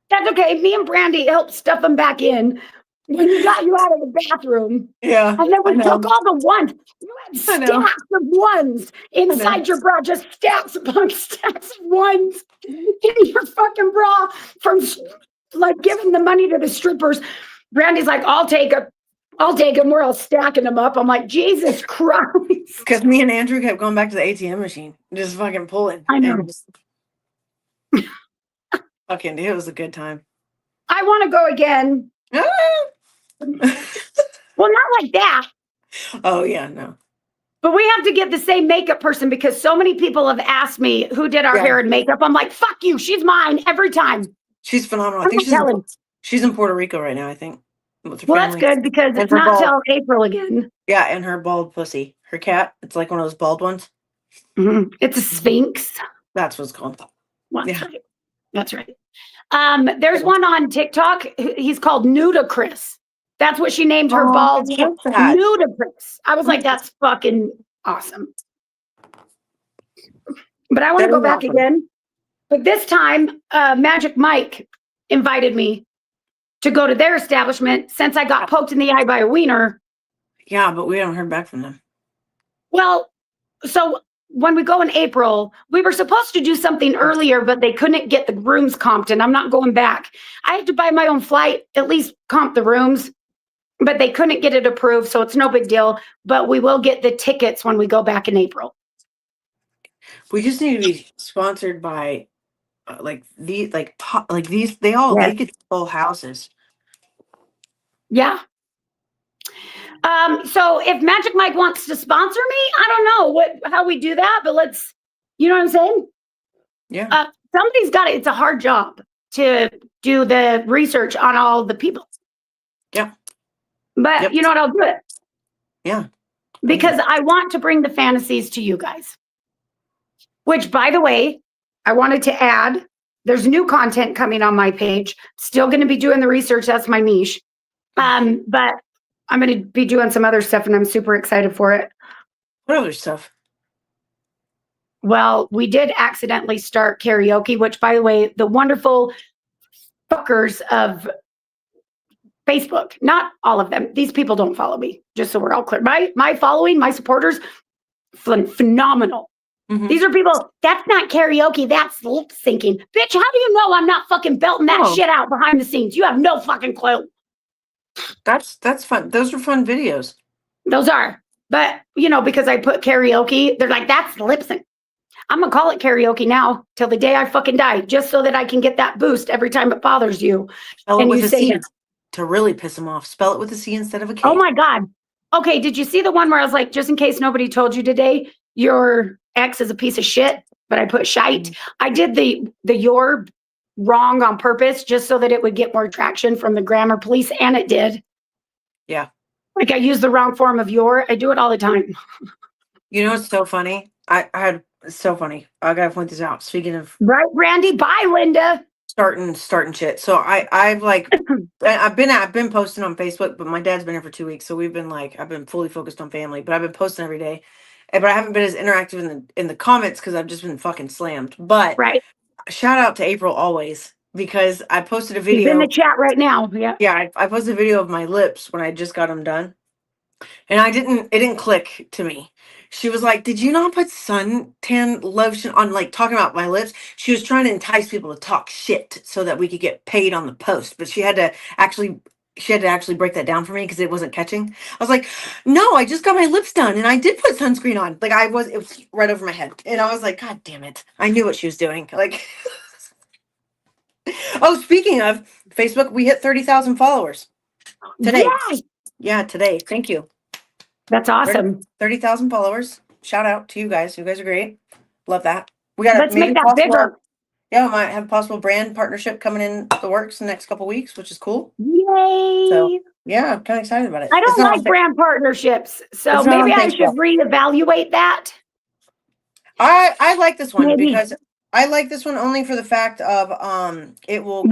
That's okay. Me and Brandy helped stuff them back in when we got you out of the bathroom. Yeah. And then we took all the ones. You had stacks of ones inside your bra, just stacks upon stacks of ones in your fucking bra from like giving the money to the strippers. Brandy's like, I'll take them. We're all stacking them up. I'm like, Jesus Christ. Because me and Andrew kept going back to the ATM machine, just fucking pulling. I know. Fucking, it was a good time. I want to go again. Well, not like that. Oh yeah, no. But we have to get the same makeup person because so many people have asked me who did our hair and makeup. I'm like, fuck you. She's mine every time. She's phenomenal. I I'm think not telling. she's in Puerto Rico right now, I think. With her Well, family. that's good because And it's her not bald. till April again. Yeah, and her bald pussy. Her cat. It's like one of those bald ones. Mm-hmm. It's a Sphinx. That's what's called. That's right. That's right. There's one on TikTok. He's called Nudacris. That's what she named her bald. Nudacris. I was like, that's fucking awesome. But I want to go back again. But this time, Magic Mike invited me to go to their establishment since I got poked in the eye by a wiener. Yeah, but we haven't heard back from them. Well, so when we go in April, we were supposed to do something earlier, but they couldn't get the rooms comped, and I'm not going back. I have to buy my own flight, at least comp the rooms, but they couldn't get it approved, so it's no big deal. But we will get the tickets when we go back in April. We just need to be sponsored by these. They get full houses. Yeah. So if Magic Mike wants to sponsor me, I don't know how we do that, but let's, you know what I'm saying? Yeah. Somebody's got it. It's a hard job to do the research on all the people. Yeah. But you know what? I'll do it. Yeah. Because I want to bring the fantasies to you guys. Which, by the way, I wanted to add, there's new content coming on my page. Still going to be doing the research. That's my niche. But I'm going to be doing some other stuff, and I'm super excited for it. What other stuff? Well, we did accidentally start karaoke, which, by the way, the wonderful fuckers of Facebook, not all of them. These people don't follow me, just so we're all clear. My following, my supporters, phenomenal. Mm-hmm. These are people, that's not karaoke, that's lip syncing. Bitch, how do you know I'm not fucking belting that shit out behind the scenes? You have no fucking clue. That's fun. Those are fun videos. Those are. But, because I put karaoke, they're like, that's lip sync. I'm going to call it karaoke now till the day I fucking die, just so that I can get that boost every time it bothers you. Spell it with a C to really piss them off. Spell it with a C instead of a K. Oh my God. Okay, did you see the one where I was like, just in case nobody told you today, your ex is a piece of shit, but I put shite. Mm-hmm. I did the your wrong on purpose just so that it would get more traction from the grammar police, and it did. Yeah. Like I used the wrong form of your. I do it all the time. It's so funny. It's so funny. I gotta point this out. Speaking of Randy, bye, Linda. Starting shit. So I've been posting on Facebook, but my dad's been here for 2 weeks, so I've been fully focused on family, but I've been posting every day. But I haven't been as interactive in the comments because I've just been fucking slammed. But shout out to April always, because I posted a video. She's in the chat right now. Yeah. Yeah, I posted a video of my lips when I just got them done. And it didn't click to me. She was like, "Did you not put suntan lotion on?" Like talking about my lips. She was trying to entice people to talk shit so that we could get paid on the post. But she had to actually break that down for me because it wasn't catching. I was like, "No, I just got my lips done and I did put sunscreen on." Like it was right over my head. And I was like, "God damn it. I knew what she was doing." Like Oh, speaking of Facebook, we hit 30,000 followers today. Yes! Yeah, today. Thank you. That's awesome. 30,000 followers. Shout out to you guys. You guys are great. Love that. We got Let's make that bigger. Yeah, we might have a possible brand partnership coming in the works in the next couple of weeks, which is cool. Yay! So yeah, I'm kind of excited about it. I don't like brand partnerships, so maybe I should reevaluate that. I like this one because I like this one only for the fact of it will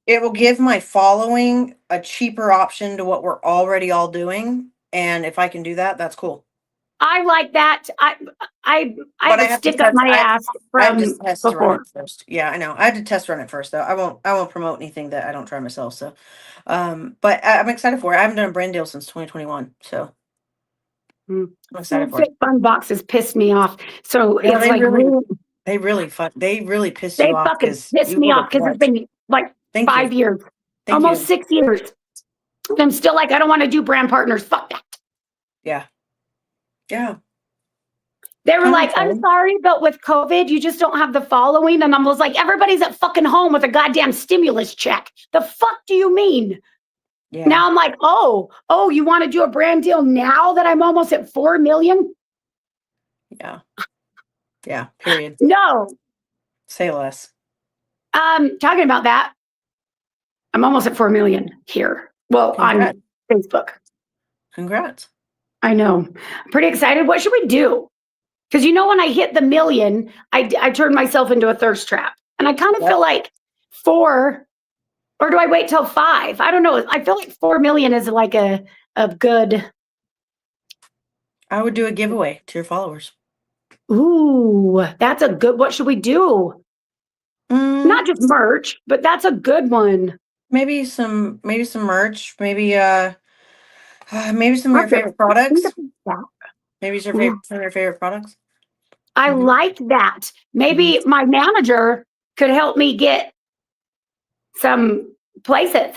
it will give my following a cheaper option to what we're already all doing. And if I can do that, that's cool. I like that. I have to stick up my ass from before. Yeah, I know. I have to test run it first, though. I won't promote anything that I don't try myself. So, but I'm excited for it. I haven't done a brand deal since 2021, so I'm excited for it. Fun boxes pissed me off. So yeah, it's they really piss you off. They fucking pissed me off because it's been like 5 years, almost 6 years. I'm still like, I don't want to do brand partners. Fuck that. Yeah. Yeah. They were like, I'm sorry, but with COVID, you just don't have the following. And I was like, everybody's at fucking home with a goddamn stimulus check. The fuck do you mean? Yeah. Now I'm like, oh, you want to do a brand deal now that I'm almost at 4 million? Yeah. Yeah. Period. No. Say less. Talking about that, I'm almost at 4 million here. Well, Congrats. on Facebook. Congrats. I know. I'm pretty excited. What should we do? Because when I hit the million, I turned myself into a thirst trap. And I kind of feel like 4, or do I wait till 5? I don't know. I feel like 4 million is like a good. I would do a giveaway to your followers. Ooh, that's a good. What should we do? Not just merch, but that's a good one. Maybe some merch. Maybe maybe some of your favorite products. Maybe some of your favorite products. I like that. Maybe my manager could help me get some places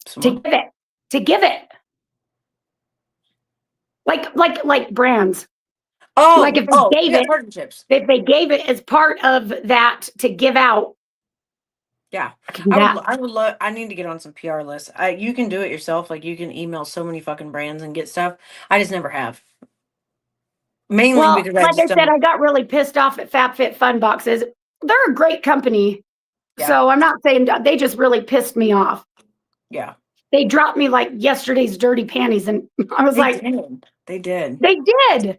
to give it. Like brands. Oh, like if partnerships. if they gave it as part of that to give out. Yeah, I would love. I need to get on some PR lists. You can do it yourself. Like you can email so many fucking brands and get stuff. I just never have. Mainly because like I said, I got really pissed off at FabFitFun boxes. They're a great company, so I'm not saying they just really pissed me off. Yeah, they dropped me like yesterday's dirty panties, and I was they did. They did.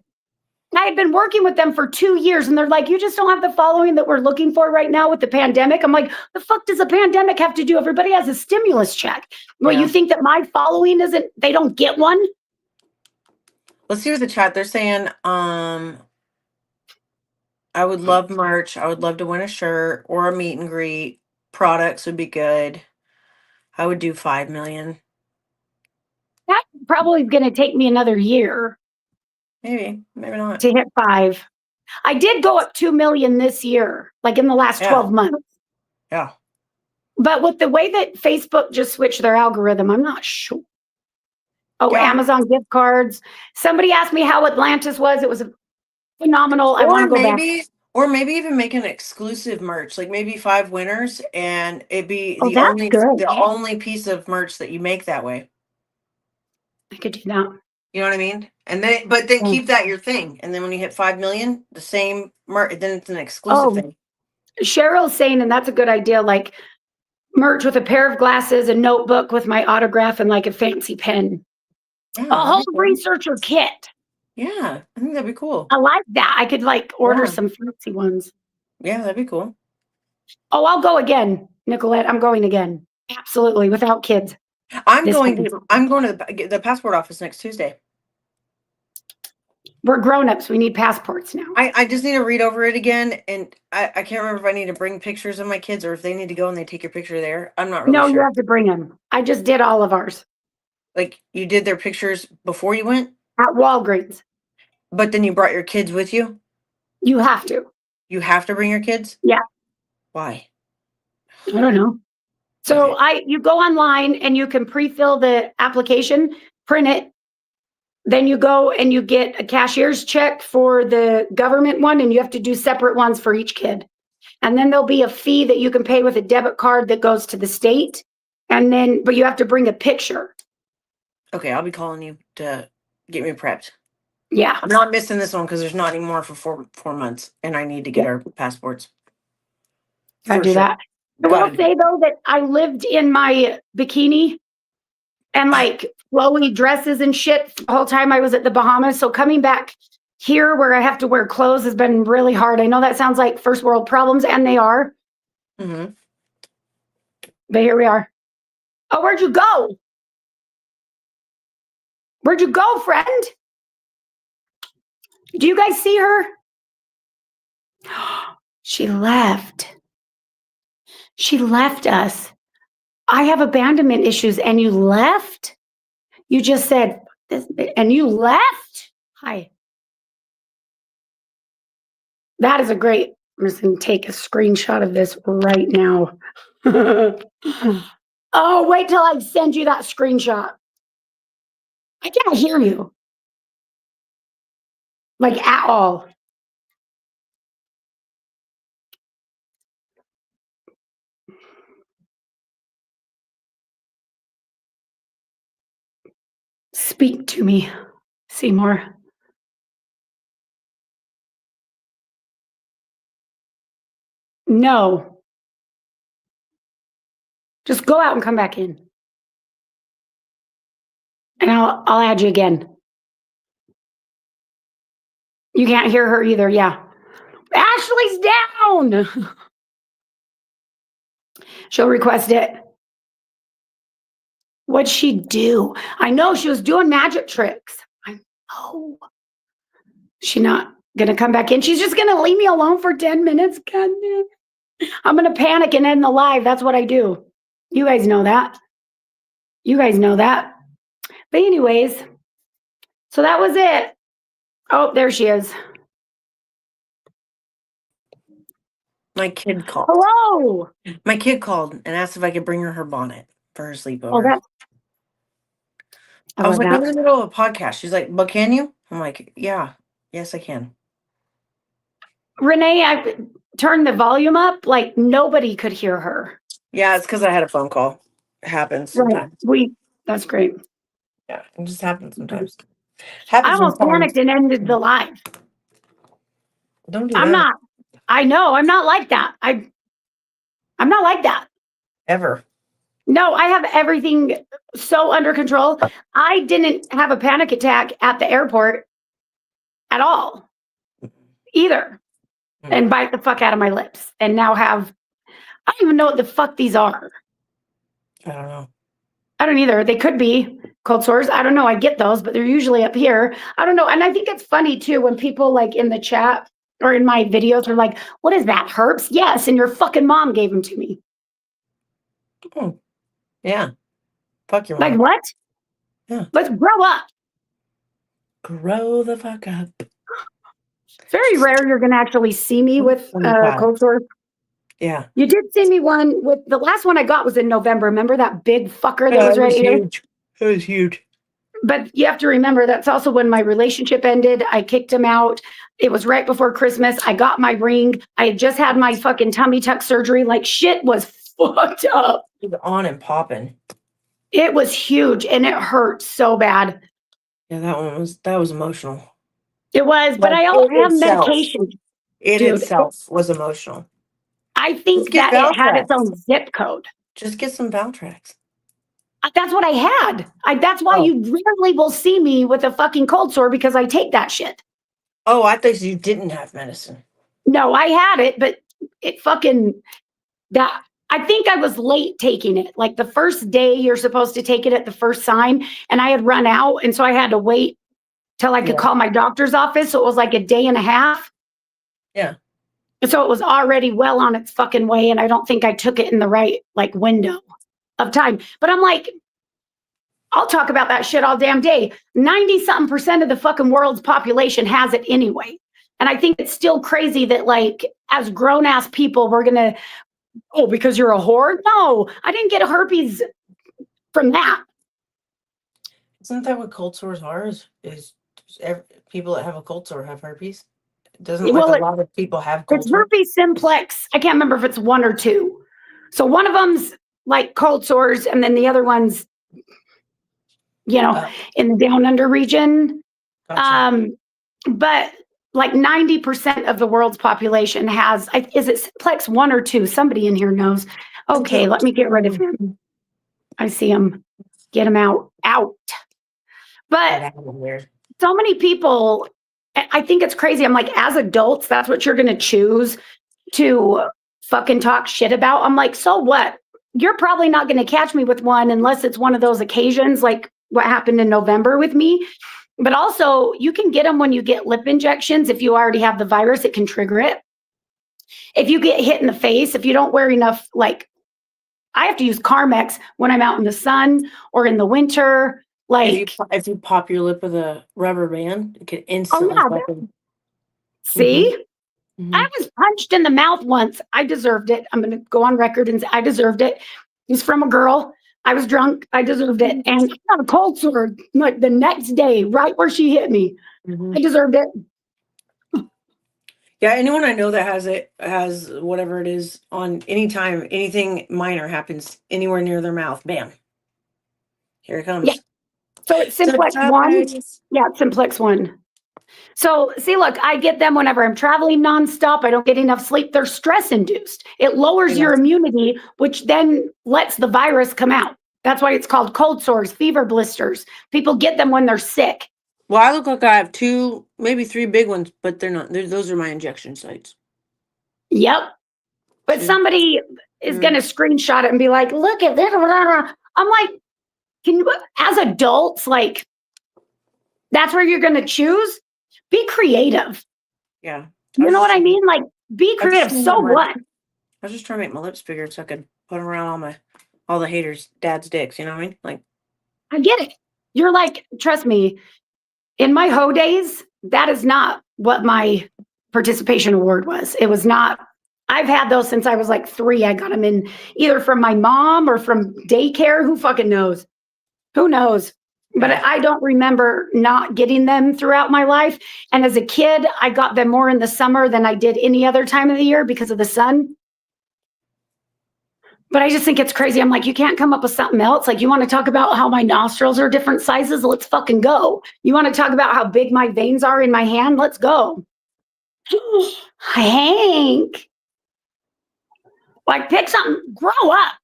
I had been working with them for 2 years, and they're like, you just don't have the following that we're looking for right now with the pandemic. I'm like, the fuck does a pandemic have to do? Everybody has a stimulus check. Well, you think that my following they don't get one? Let's see what the chat they're saying. I would love merch. I would love to win a shirt or a meet and greet. Products would be good. I would do 5 million. That probably is going to take me another year. Maybe not. To hit 5. I did go up 2 million this year, like in the last 12 months. Yeah. But with the way that Facebook just switched their algorithm, I'm not sure. Oh, yeah. Amazon gift cards. Somebody asked me how Atlantis was. It was phenomenal. I want to go back. Or maybe even make an exclusive merch, like maybe 5 winners, and it'd be the only piece of merch that you make that way. I could do that. You know what I mean? And then, but then keep that your thing. And then when you hit 5 million, the same merch, then it's an exclusive thing. Cheryl's saying, and that's a good idea, like merch with a pair of glasses, a notebook with my autograph, and like a fancy pen. A whole researcher kit. Yeah, I think that'd be cool. I like that. I could like order some fancy ones. Yeah, that'd be cool. Oh, I'll go again, Nicolette. I'm going again. Absolutely, without kids. I'm going to the passport office next Tuesday. We're grown-ups. We need passports now. I just need to read over it again, and I can't remember if I need to bring pictures of my kids or if they need to go and they take your picture there. I'm not really sure. No, you have to bring them. I just did all of ours. Like you did their pictures before you went? At Walgreens. But then you brought your kids with you? You have to. You have to bring your kids? Yeah. Why? I don't know. So you go online and you can pre-fill the application, print it. Then you go and you get a cashier's check for the government one, and you have to do separate ones for each kid. And then there'll be a fee that you can pay with a debit card that goes to the state. And then, but you have to bring a picture. Okay, I'll be calling you to get me prepped. Yeah. I'm not missing this one because there's not any more for 4 months, and I need to get our passports. Gotta do that. I will say though that I lived in my bikini and like flowy dresses and shit the whole time I was at the Bahamas. So coming back here where I have to wear clothes has been really hard. I know that sounds like first world problems, and they are. Mm-hmm. But here we are. Oh, where'd you go? Where'd you go, friend? Do you guys see her? She left. She left us. I have abandonment issues, and you left? You just said, and you left? Hi. That is a great, I'm just going to take a screenshot of this right now. Oh, wait till I send you that screenshot. I can't hear you. Like at all. Speak to me, Seymour. No. Just go out and come back in. And I'll add you again. You can't hear her either, yeah. Ashley's down. She'll request it. What'd she do? I know she was doing magic tricks. I know. She's not gonna come back in. She's just gonna leave me alone for 10 minutes. God damn. I'm gonna panic and end the live. That's what I do. You guys know that. You guys know that. But anyways, so that was it. Oh, there she is. My kid called. Hello. My kid called and asked if I could bring her bonnet for her sleepover. Oh, that's. I was like, I'm in the middle of a podcast. She's like, but can you? I'm like, yeah, yes, I can. Renee, I turned the volume up like nobody could hear her. Yeah, it's because I had a phone call. It happens sometimes. Right. That's great. Yeah, it just happens sometimes. I almost panicked and ended the live. Don't do that. I'm not. I know. I'm not like that. I'm not like that. Ever. No, I have everything so under control. I didn't have a panic attack at the airport at all either. And bite the fuck out of my lips. And now I don't even know what the fuck these are. I don't know. I don't either. They could be cold sores. I don't know. I get those, but they're usually up here. I don't know. And I think it's funny too when people like in the chat or in my videos are like, what is that, herpes? Yes, and your fucking mom gave them to me. Oh, yeah. Fuck your mom. Like what? Yeah. Let's grow up. Grow the fuck up. It's very rare you're going to actually see me with cold sores. Yeah. You did see me one with the last one I got was in November. Remember that big fucker that was right here? Huge. It was huge. But you have to remember that's also when my relationship ended. I kicked him out. It was right before Christmas. I got my ring. I had just had my fucking tummy tuck surgery. Like shit was fucked up. It was on and popping. It was huge and it hurt so bad. Yeah, that was emotional. It was, but I also have medication. It itself was emotional. I think that it had its own zip code. Just get some Valtrex. That's what I had. That's why you rarely will see me with a fucking cold sore because I take that shit. Oh, I thought you didn't have medicine. No, I had it, but it fucking that. I think I was late taking it. Like the first day you're supposed to take it at the first sign, and I had run out, and so I had to wait till I could call my doctor's office. So it was like a day and a half. Yeah. And so it was already well on its fucking way, and I don't think I took it in the right like window of time. But I'm like, I'll talk about that shit all damn day. 90-something% of the fucking world's population has it anyway. And I think it's still crazy that like as grown-ass people, we're gonna, because you're a whore? No, I didn't get a herpes from that. Isn't that what cold sores are? Is people that have a cold sore have herpes? Doesn't a lot of people have cold sores? It's herpes simplex. I can't remember if it's one or two. So one of them's like cold sores, and then the other one's, in the down under region. Gotcha. But like 90% of the world's population has, is it simplex 1 or 2? Somebody in here knows. Okay, let me get rid of him. I see him. Get him out. But so many people, I think it's crazy. I'm like, as adults, that's what you're going to choose to fucking talk shit about. I'm like, so what? You're probably not going to catch me with one unless it's one of those occasions like what happened in November with me. But also, you can get them when you get lip injections. If you already have the virus, it can trigger it. If you get hit in the face, if you don't wear enough, like, I have to use Carmex when I'm out in the sun or in the winter. Like, if you pop your lip with a rubber band, it can instantly. See? Mm-hmm. I was punched in the mouth once. I deserved it. I'm going to go on record and say I deserved it. It was from a girl. I was drunk. I deserved it. And I got a cold sore like the next day, right where she hit me. Mm-hmm. I deserved it. Yeah, anyone I know that has whatever it is on anytime anything minor happens anywhere near their mouth, bam. Here it comes. Yeah. So it's Simplex 1. Yeah, it's Simplex 1. So see, look, I get them whenever I'm traveling nonstop. I don't get enough sleep. They're stress induced. It lowers your immunity, which then lets the virus come out. That's why it's called cold sores, fever blisters. People get them when they're sick. Well, I look like I have 2, maybe 3 big ones, but they're not. Those are my injection sites. Yep. But somebody is going to screenshot it and be like, look at this. I'm like, can you, as adults, like, that's where you're going to choose? Be creative. Yeah. You know what I mean? Like, be creative. So what? I was just trying to make my lips bigger so I could put them around all the haters' dad's dicks. You know what I mean? Like, I get it. You're like, trust me, in my hoe days, that is not what my participation award was. It was not. I've had those since I was like 3. I got them in either from my mom or from daycare. Who fucking knows? Who knows? But I don't remember not getting them throughout my life. And as a kid, I got them more in the summer than I did any other time of the year because of the sun. But I just think it's crazy. I'm like, you can't come up with something else. Like, you want to talk about how my nostrils are different sizes? Let's fucking go. You want to talk about how big my veins are in my hand? Let's go. Hank. Like, pick something. Grow up.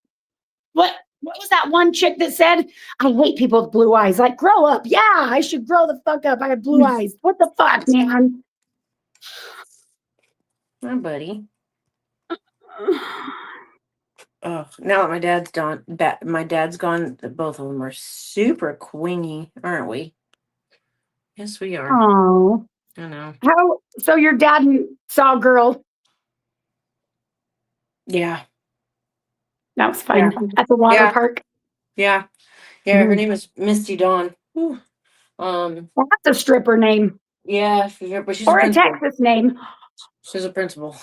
What was that one chick that said, I hate people with blue eyes? Like, grow up. Yeah, I should grow the fuck up. I have blue eyes. What the fuck, man? my buddy. Oh, now that my dad's gone, both of them are super quingy, aren't we? Yes, we are. Oh. I know. So your dad saw a girl? Yeah. That was fun. At the water park? Yeah. Yeah, her name is Misty Dawn. Whew. That's a stripper name. Yeah, but she's or a a principal. Texas name. She's a principal.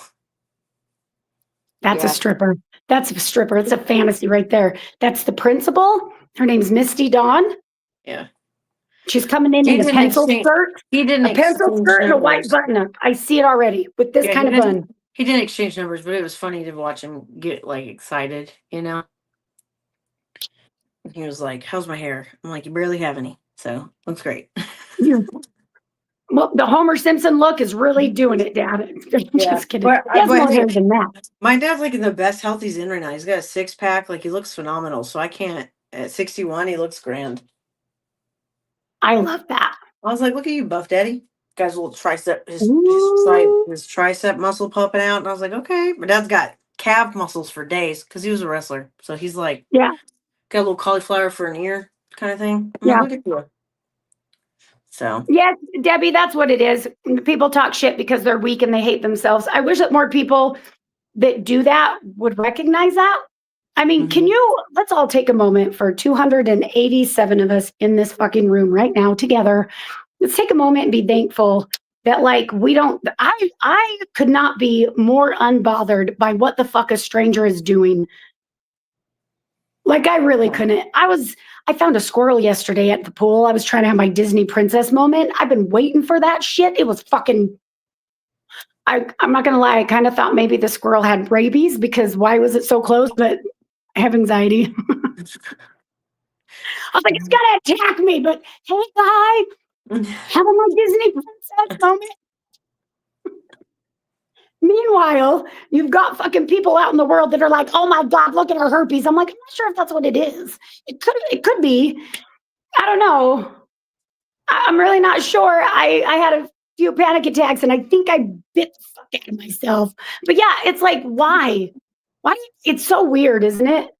That's a stripper. That's a stripper. It's a fantasy right there. That's the principal. Her name's Misty Dawn. Yeah. She's coming in a pencil skirt. He didn't a pencil skirt and a white button up. I see it already with this kind of bun. He didn't exchange numbers, but it was funny to watch him get like excited, you know. He was like, "How's my hair?" I'm like, "You barely have any, so looks great." Well, the Homer Simpson look is really doing it, Dad. Just kidding. He has more hair than that. My dad's like in the best health he's in right now. He's got a 6-pack. Like, he looks phenomenal. So I can't. At 61, he looks grand. I love that. I was like, "Look at you, Buff Daddy." Guy's little tricep, his tricep muscle popping out. And I was like, "Okay." My dad's got calf muscles for days because he was a wrestler. So he's like, got a little cauliflower for an ear kind of thing. I'm like, look at you. So yes, Debbie, that's what it is. People talk shit because they're weak and they hate themselves. I wish that more people that do that would recognize that. I mean, let's all take a moment for 287 of us in this fucking room right now together. Let's take a moment and be thankful that, like, I could not be more unbothered by what the fuck a stranger is doing. Like, I really couldn't. I found a squirrel yesterday at the pool. I was trying to have my Disney princess moment. I've been waiting for that shit. It was fucking, I'm not going to lie. I kind of thought maybe the squirrel had rabies because why was it so close? But I have anxiety. I was like, it's going to attack me. But hey, guy, having my Disney princess moment. Meanwhile, you've got fucking people out in the world that are like, oh my God, look at her herpes. I'm like, I'm not sure if that's what it is. It could be. I don't know. I'm really not sure. I had a few panic attacks and I think I bit the fuck out of myself. But yeah, it's like, why? Why? It's so weird, isn't it?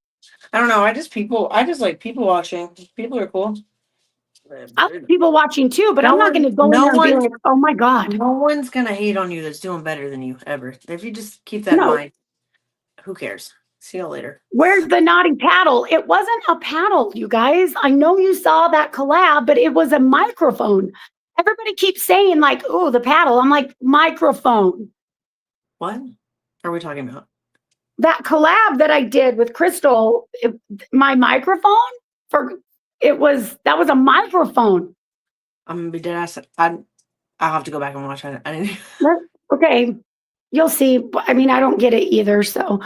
I don't know. I just like people watching. People are cool. I like people watching too, but I'm not going to go in there and be like, oh my God. No one's going to hate on you that's doing better than you ever. If you just keep that in mind, who cares? See you later. Where's the naughty paddle? It wasn't a paddle, you guys. I know you saw that collab, but it was a microphone. Everybody keeps saying like, oh, the paddle. I'm like, microphone. What are we talking about? That collab that I did with Crystal, my microphone that was a microphone. I'm gonna be dead ass. I'll have to go back and watch it. I didn't. Okay, you'll see. I mean, I don't get it either. So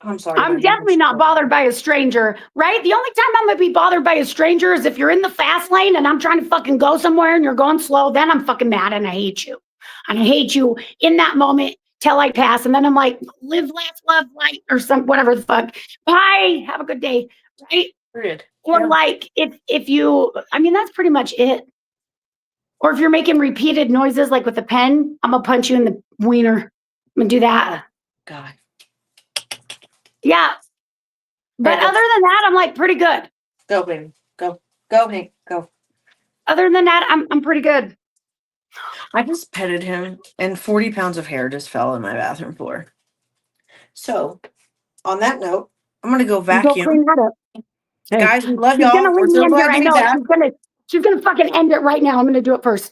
I'm sorry. I'm definitely not bothered by a stranger, right? I'm definitely not bothered by a stranger, right? The only time I'm gonna be bothered by a stranger is if you're in the fast lane and I'm trying to fucking go somewhere and you're going slow, then I'm fucking mad and I hate you. And I hate you in that moment till I pass. And then I'm like, live, laugh, love, light, or some whatever the fuck. Bye. Have a good day. Right? Period. Or like if you, I mean, that's pretty much it. Or if you're making repeated noises like with a pen, I'm gonna punch you in the wiener. I'm gonna do that. Oh, God. Yeah. But Right, other than that, I'm like pretty good. Go, baby. Go. Go, Hank. Go. Other than that, I'm pretty good. I just petted him and 40 pounds of hair just fell in my bathroom floor. So, on that note, I'm going to go You go vacuum. clean that up. Hey, Guys, love she's y'all. gonna We're leave me so in here. glad I to be know back. she's gonna fucking end it right now. I'm gonna do it first.